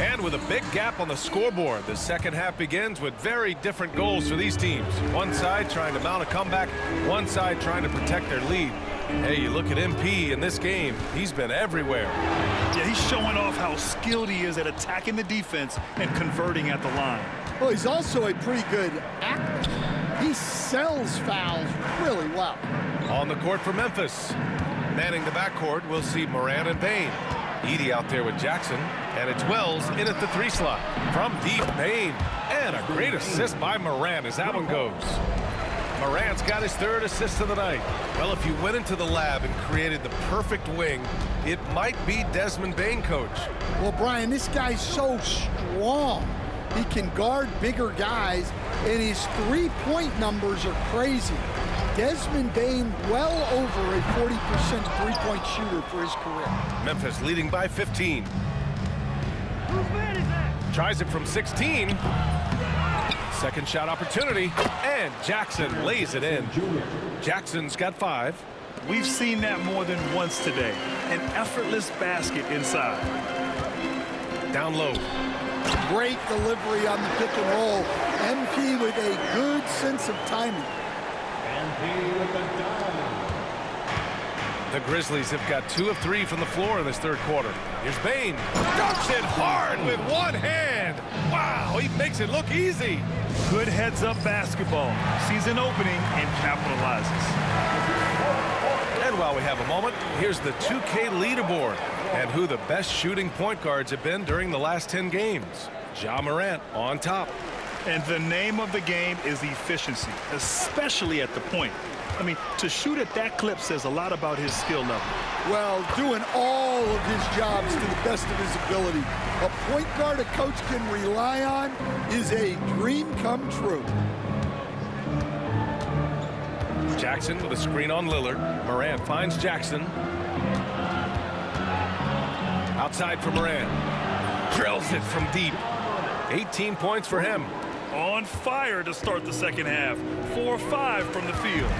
And with a big gap on the scoreboard, the second half begins with very different goals for these teams. One side trying to mount a comeback, one side trying to protect their lead. Hey, you look at MP in this game, he's been everywhere.
Yeah, he's showing off how skilled he is at attacking the defense and converting at the line.
Well, he's also a pretty good actor. He sells fouls really well.
On the court for Memphis. Manning the backcourt, we'll see Morant and Payne. Edey out there with Jackson, and it's Wells in at the 3 slot. From deep, Payne, and a great assist by Morant as that one goes. Morant's got his 3rd assist of the night. Well, if you went into the lab and created the perfect wing, it might be Desmond Bain, Coach.
Well, Brian, this guy's so strong. He can guard bigger guys, and his three-point numbers are crazy. Desmond Bain, well over a 40% three-point shooter for his career.
Memphis leading by 15. Tries it from 16. Second shot opportunity, and Jackson lays it in. Jackson's got 5.
We've seen that more than once today. An effortless basket inside.
Down low.
Great delivery on the pick and roll. MP with a good sense of timing.
The Grizzlies have got 2 of 3 from the floor in this third quarter. Here's Bain. Dunks it hard with one hand. Wow, he makes it look easy.
Good heads-up basketball. Sees an opening and capitalizes.
And while we have a moment, here's the 2K leaderboard and who the best shooting point guards have been during the last 10 games. Ja Morant on top.
And the name of the game is efficiency, especially at the point. I mean, to shoot at that clip says a lot about his skill level.
Well, doing all of his jobs to the best of his ability. A point guard a coach can rely on is a dream come true.
Jackson with a screen on Lillard. Morant finds Jackson. Outside for Morant. Drills it from deep. 18 points for him.
On fire to start the second half. 4-5 from the field.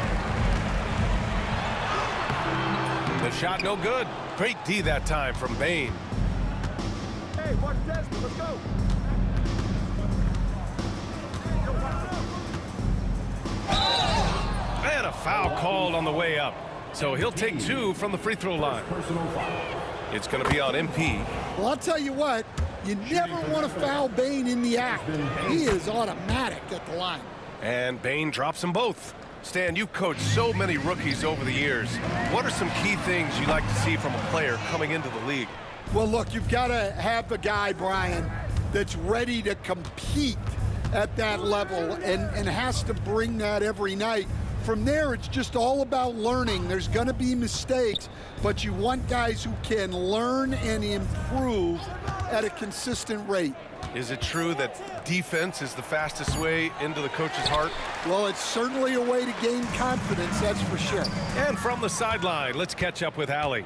The shot no good. Great D that time from Bain.
Hey, watch Desmond. Let's go.
And a foul called on the way up. So he'll take 2 from the free throw line. It's going to be on MP.
Well, I'll tell you what, you never want to foul Bain in the act. He is automatic at the line.
And Bain drops them both. Stan, you've coached so many rookies over the years. What are some key things you like to see from a player coming into the league?
Well, look, you've got to have a guy, Brian, that's ready to compete at that level and has to bring that every night. From there, it's just all about learning. There's going to be mistakes, but you want guys who can learn and improve at a consistent rate.
Is it true that defense is the fastest way into the coach's heart?
Well, it's certainly a way to gain confidence, that's for sure.
And from the sideline, let's catch up with Allie.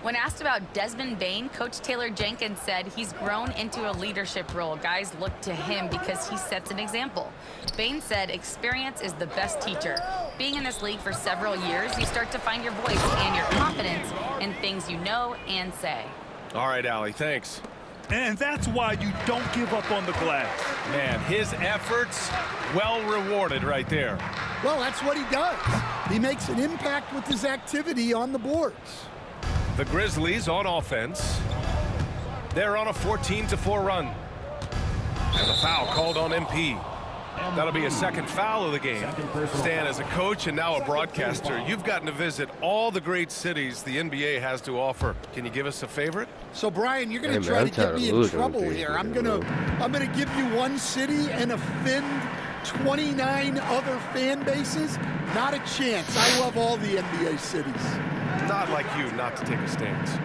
When asked about Desmond Bain, Coach Taylor Jenkins said he's grown into a leadership role. Guys look to him because he sets an example. Bain said experience is the best teacher. Being in this league for several years, you start to find your voice and your confidence in things you know and say.
All right, Allie, thanks.
And that's why you don't give up on the glass.
Man, his efforts well rewarded right there.
Well, that's what he does. He makes an impact with his activity on the boards.
The Grizzlies on offense. They're on a 14-4 run. And the foul called on MP. That'll be a second foul of the game. Stan, as a coach and now a broadcaster, you've gotten to visit all the great cities the NBA has to offer. Can you give us a favorite?
So, Brian, you're going to try to get me in trouble here. I'm gonna give you one city and offend 29 other fan bases. Not a chance. I love all the NBA cities.
Not like you not to take a stance.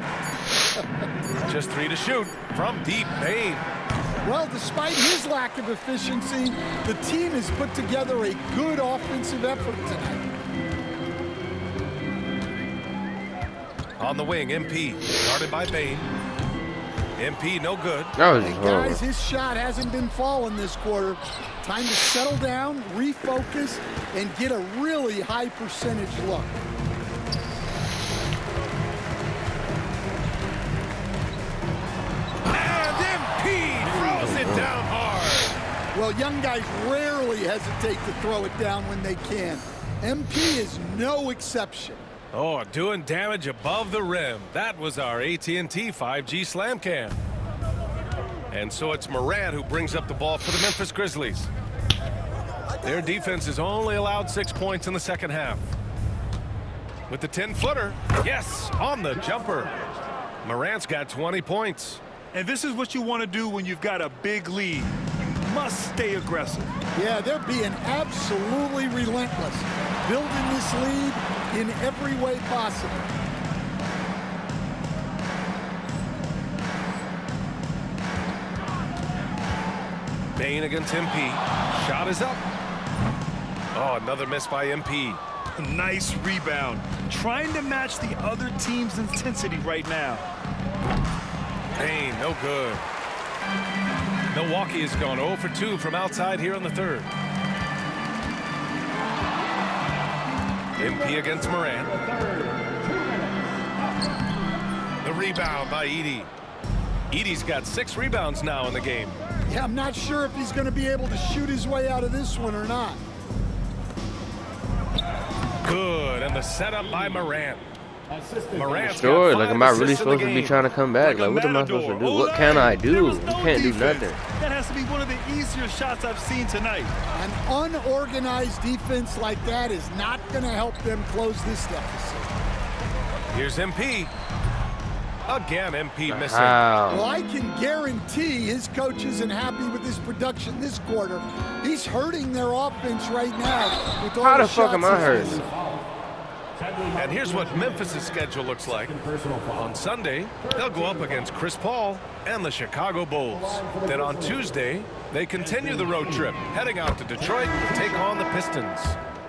Just 3 to shoot from deep. Bain.
Well, despite his lack of efficiency, the team has put together a good offensive effort tonight.
On the wing, MP. Guarded by Bain. MP, no good.
Hey, guys, his shot hasn't been falling this quarter. Time to settle down, refocus, and get a really high percentage look.
Down hard.
Well, young guys rarely hesitate to throw it down when they can. MP is no exception.
Oh, doing damage above the rim. That was our AT&T 5G slam cam. And so it's Morant who brings up the ball for the Memphis Grizzlies. Their defense has only allowed 6 points in the second half. With the 10-footer, yes, on the jumper. Morant's got 20 points.
And this is what you want to do when you've got a big lead. You must stay aggressive.
Yeah, they're being absolutely relentless, building this lead in every way possible.
Bain against MP. Shot is up. Oh, another miss by MP.
Nice rebound. Trying to match the other team's intensity right now.
Bain, no good. Milwaukee has gone 0 for 2 from outside here in the third. MP against Moran. The rebound by Edey. Edey's got 6 rebounds now in the game.
Yeah, I'm not sure if he's going to be able to shoot his way out of this one or not.
Good, and the setup by Moran. Moran's
Sure,
got
like,
5
am I really
assists in the
supposed to be
game.
trying to come back? Like, what am I supposed to do? What can I do? You can't do nothing.
That has to be one of the easier shots I've seen tonight.
An unorganized defense like that is not going to help them close this deficit.
Here's MP. Again, MP missing.
Well, I can guarantee his coach isn't happy with his production this quarter. He's hurting their offense right now. With all
How the fuck am I hurt?
And here's what Memphis' schedule looks like. On Sunday, they'll go up against Chris Paul and the Chicago Bulls. Then on Tuesday, they continue the road trip, heading out to Detroit to take on the Pistons.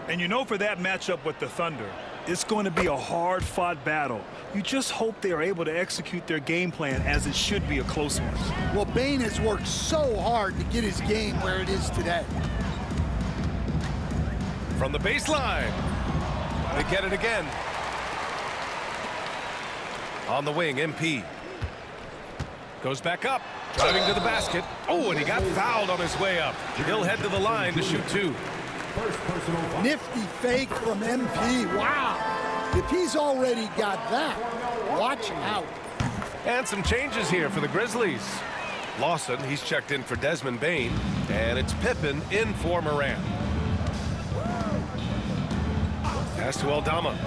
And you know, for that matchup with the Thunder, it's going to be a hard-fought battle. You just hope they are able to execute their game plan, as it should be a close one.
Well, Bain has worked so hard to get his game where it is today.
From the baseline, they get it again. On the wing, MP. Goes back up, driving to the basket. Oh, and he got fouled on his way up. He'll head to the line to shoot 2.
Nifty fake from MP. Wow. If he's already got that, watch out.
And some changes here for the Grizzlies. Lawson, he's checked in for Desmond Bain. And it's Pippen in for Moran. Pass to Aldama.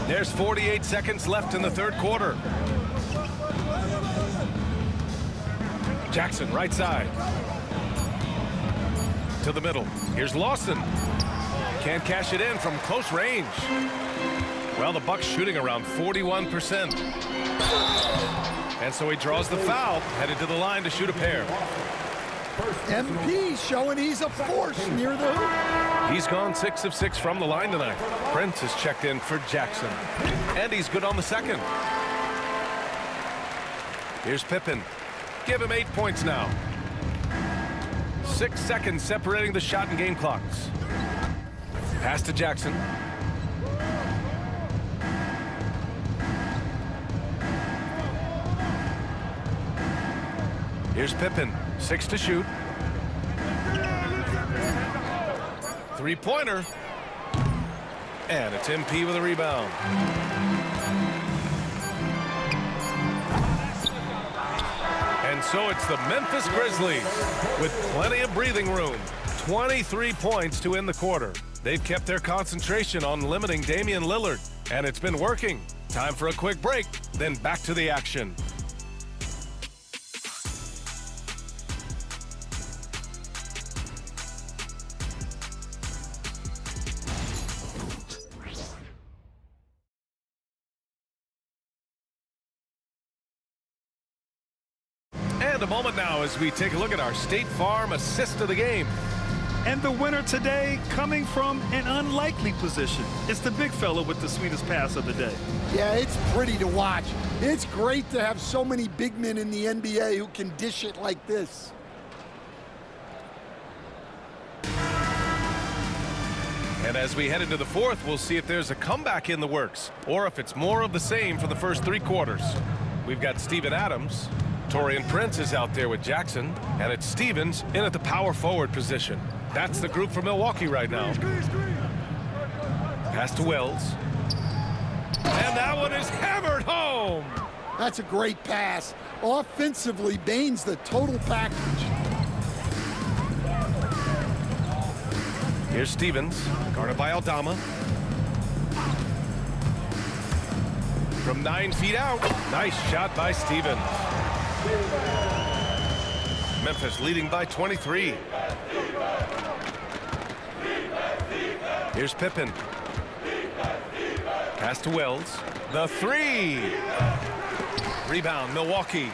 There's 48 seconds left in the third quarter. Jackson, right side. To the middle. Here's Lawson. Can't cash it in from close range. Well, the Bucks shooting around 41%. And so he draws the foul, headed to the line to shoot a pair.
MP showing he's a force near the hoop.
He's gone 6 of 6 from the line tonight. Prince is checked in for Jackson. And he's good on the second. Here's Pippen. Give him 8 points now. 6 seconds separating the shot and game clocks. Pass to Jackson. Here's Pippen. 6 to shoot. 3-pointer. And it's MP with a rebound. And so it's the Memphis Grizzlies with plenty of breathing room. 23 points to end the quarter. They've kept their concentration on limiting Damian Lillard, and it's been working. Time for a quick break, then back to the action. And a moment now as we take a look at our State Farm assist of the game.
And the winner today coming from an unlikely position. It's the big fella with the sweetest pass of the day.
Yeah, it's pretty to watch. It's great to have so many big men in the NBA who can dish it like this.
And as we head into the fourth, we'll see if there's a comeback in the works or if it's more of the same for the first 3 quarters. We've got Steven Adams. Taurean Prince is out there with Jackson, and it's Stevens in at the power forward position. That's the group for Milwaukee right now. Pass to Wells. And that one is hammered home.
That's a great pass. Offensively, Bain's the total package.
Here's Stevens, guarded by Aldama. From 9 feet out, nice shot by Stevens. Memphis leading by 23. Here's Pippen. Pass to Wells. The 3. Rebound, Milwaukee.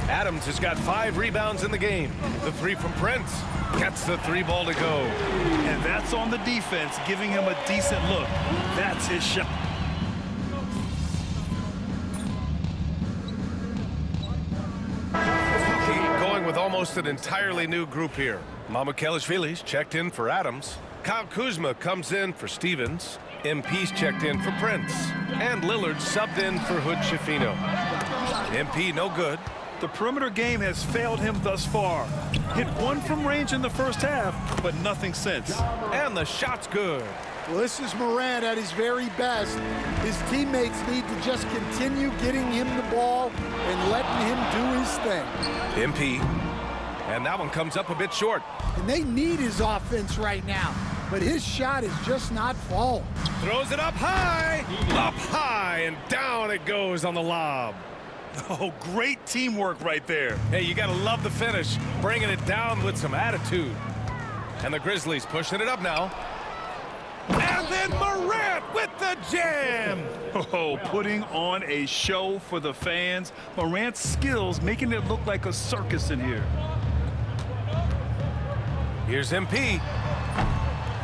Adams has got 5 rebounds in the game. The 3 from Prince. Gets the 3 ball to go.
And that's on the defense, giving him a decent look. That's his shot.
Going with almost an entirely new group here. Mycareer's checked in for Adams. Kyle Kuzma comes in for Stevens. MP's checked in for Prince. And Lillard subbed in for Hood Schifino. MP no good.
The perimeter game has failed him thus far. Hit 1 from range in the first half, but nothing since.
And the shot's good.
Well, this is Morant at his very best. His teammates need to just continue getting him the ball and letting him do his thing.
MP. And that one comes up a bit short.
And they need his offense right now, but his shot is just not falling.
Throws it up high, and down it goes on the lob.
Oh, great teamwork right there.
Hey, you got to love the finish, bringing it down with some attitude. And the Grizzlies pushing it up now. And then Morant with the jam.
Oh, putting on a show for the fans. Morant's skills making it look like a circus in here.
Here's MP.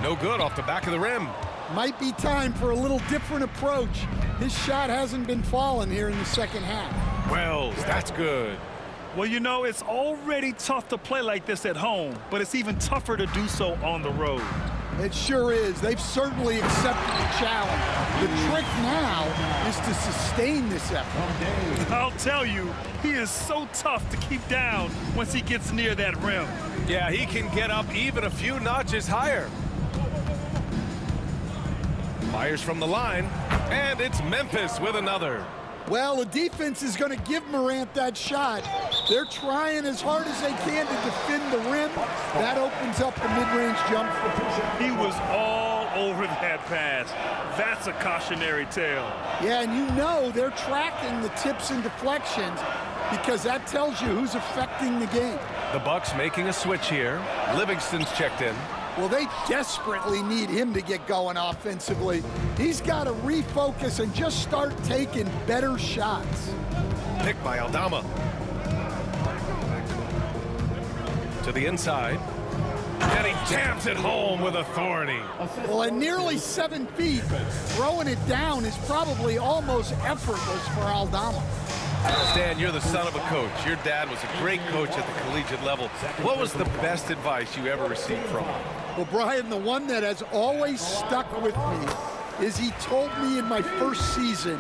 No good off the back of the rim.
Might be time for a little different approach. His shot hasn't been falling here in the second half.
Wells, that's good.
Well, you know, it's already tough to play like this at home, but it's even tougher to do so on the road.
It sure is. They've certainly accepted the challenge. The trick now is to sustain this effort.
I'll tell you, he is so tough to keep down once he gets near that rim.
Yeah, he can get up even a few notches higher. Fires from the line, and it's Memphis with another.
Well, the defense is going to give Morant that shot. They're trying as hard as they can to defend the rim. That opens up the mid-range jump.
He was all over that pass. That's a cautionary tale.
Yeah, and you know they're tracking the tips and deflections because that tells you who's affecting the game.
The Bucks making a switch here. Livingston's checked in.
Well, they desperately need him to get going offensively. He's got to refocus and just start taking better shots.
Picked by Aldama. To the inside. And he jams it home with authority.
Well, at nearly 7 feet, throwing it down is probably almost effortless for Aldama.
Stan, you're the son of a coach. Your dad was a great coach at the collegiate level. What was the best advice you ever received from him?
Well, Brian, the one that has always stuck with me is he told me in my first season,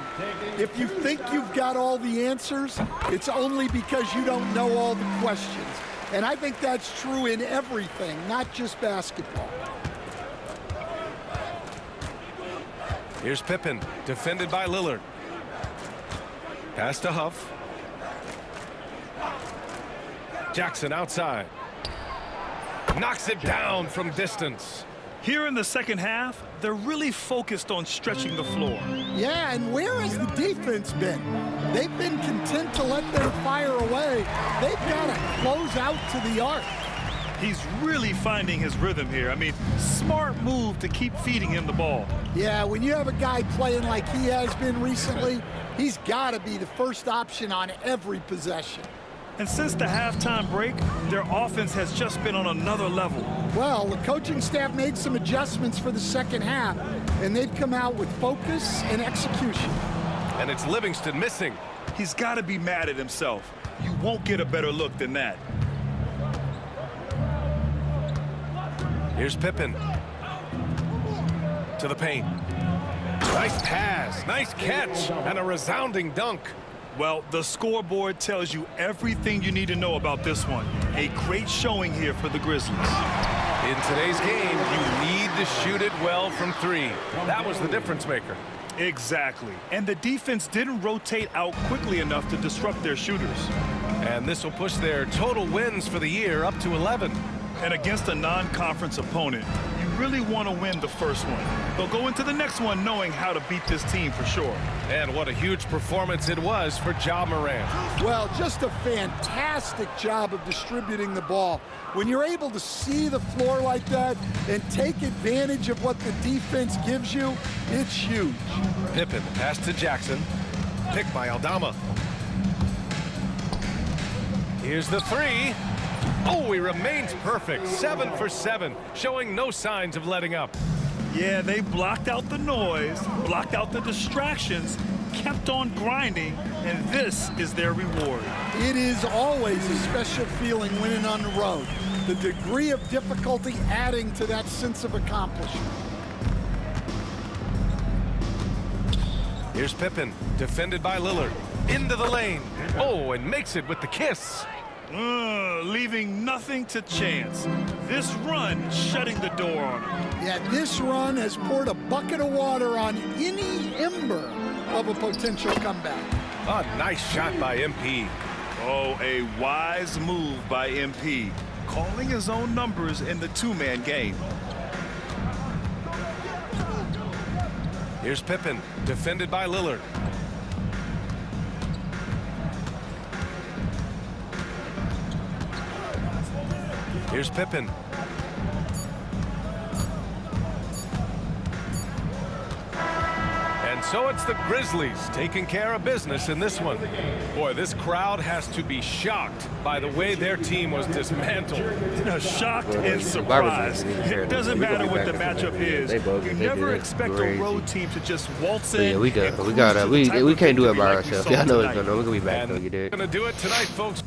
if you think you've got all the answers, it's only because you don't know all the questions. And I think that's true in everything, not just basketball.
Here's Pippen, defended by Lillard. Pass to Huff. Jackson outside. Knocks it down from distance.
Here in the second half, they're really focused on stretching the floor.
Yeah, and where has the defense been? They've been content to let them fire away. They've got to close out to the arc.
He's really finding his rhythm here. I mean, smart move to keep feeding him the ball.
Yeah, when you have a guy playing like he has been recently, he's got to be the first option on every possession.
And since the halftime break, their offense has just been on another level.
Well, the coaching staff made some adjustments for the second half, and they've come out with focus and execution.
And it's Livingston missing.
He's got to be mad at himself. You won't get a better look than that.
Here's Pippen. To the paint. Nice pass, nice catch, and a resounding dunk.
Well, the scoreboard tells you everything you need to know about this one. A great showing here for the Grizzlies.
In today's game, you need to shoot it well from 3. That was the difference maker.
Exactly. And the defense didn't rotate out quickly enough to disrupt their shooters.
And this will push their total wins for the year up to 11.
And against a non-conference opponent, you really want to win the first one. They'll go into the next one knowing how to beat this team for sure.
And what a huge performance it was for Ja Morant.
Well, just a fantastic job of distributing the ball. When you're able to see the floor like that and take advantage of what the defense gives you, it's huge.
Pippen pass to Jackson. Picked by Aldama. Here's the three. Oh, he remains perfect. 7 for 7, showing no signs of letting up.
Yeah, they blocked out the noise, blocked out the distractions, kept on grinding, and this is their reward.
It is always a special feeling winning on the road. The degree of difficulty adding to that sense of accomplishment.
Here's Pippen, defended by Lillard. Into the lane. Oh, and makes it with the kiss.
Leaving nothing to chance. This run shutting the door on him.
Yeah, this run has poured a bucket of water on any ember of a potential comeback.
A nice shot by MP.
Oh, a wise move by MP, calling his own numbers in the two-man game.
Here's Pippen, defended by Lillard. Here's Pippen. And so it's the Grizzlies taking care of business in this one. Boy, this crowd has to be shocked by the way their team was dismantled.
Shocked and surprised. It doesn't matter what the matchup is. You never expect a road team to just waltz in.
Yeah, we can't do it by ourselves. Y'all know it's going on. We're going to be back though, you did.
Gonna do it tonight, folks.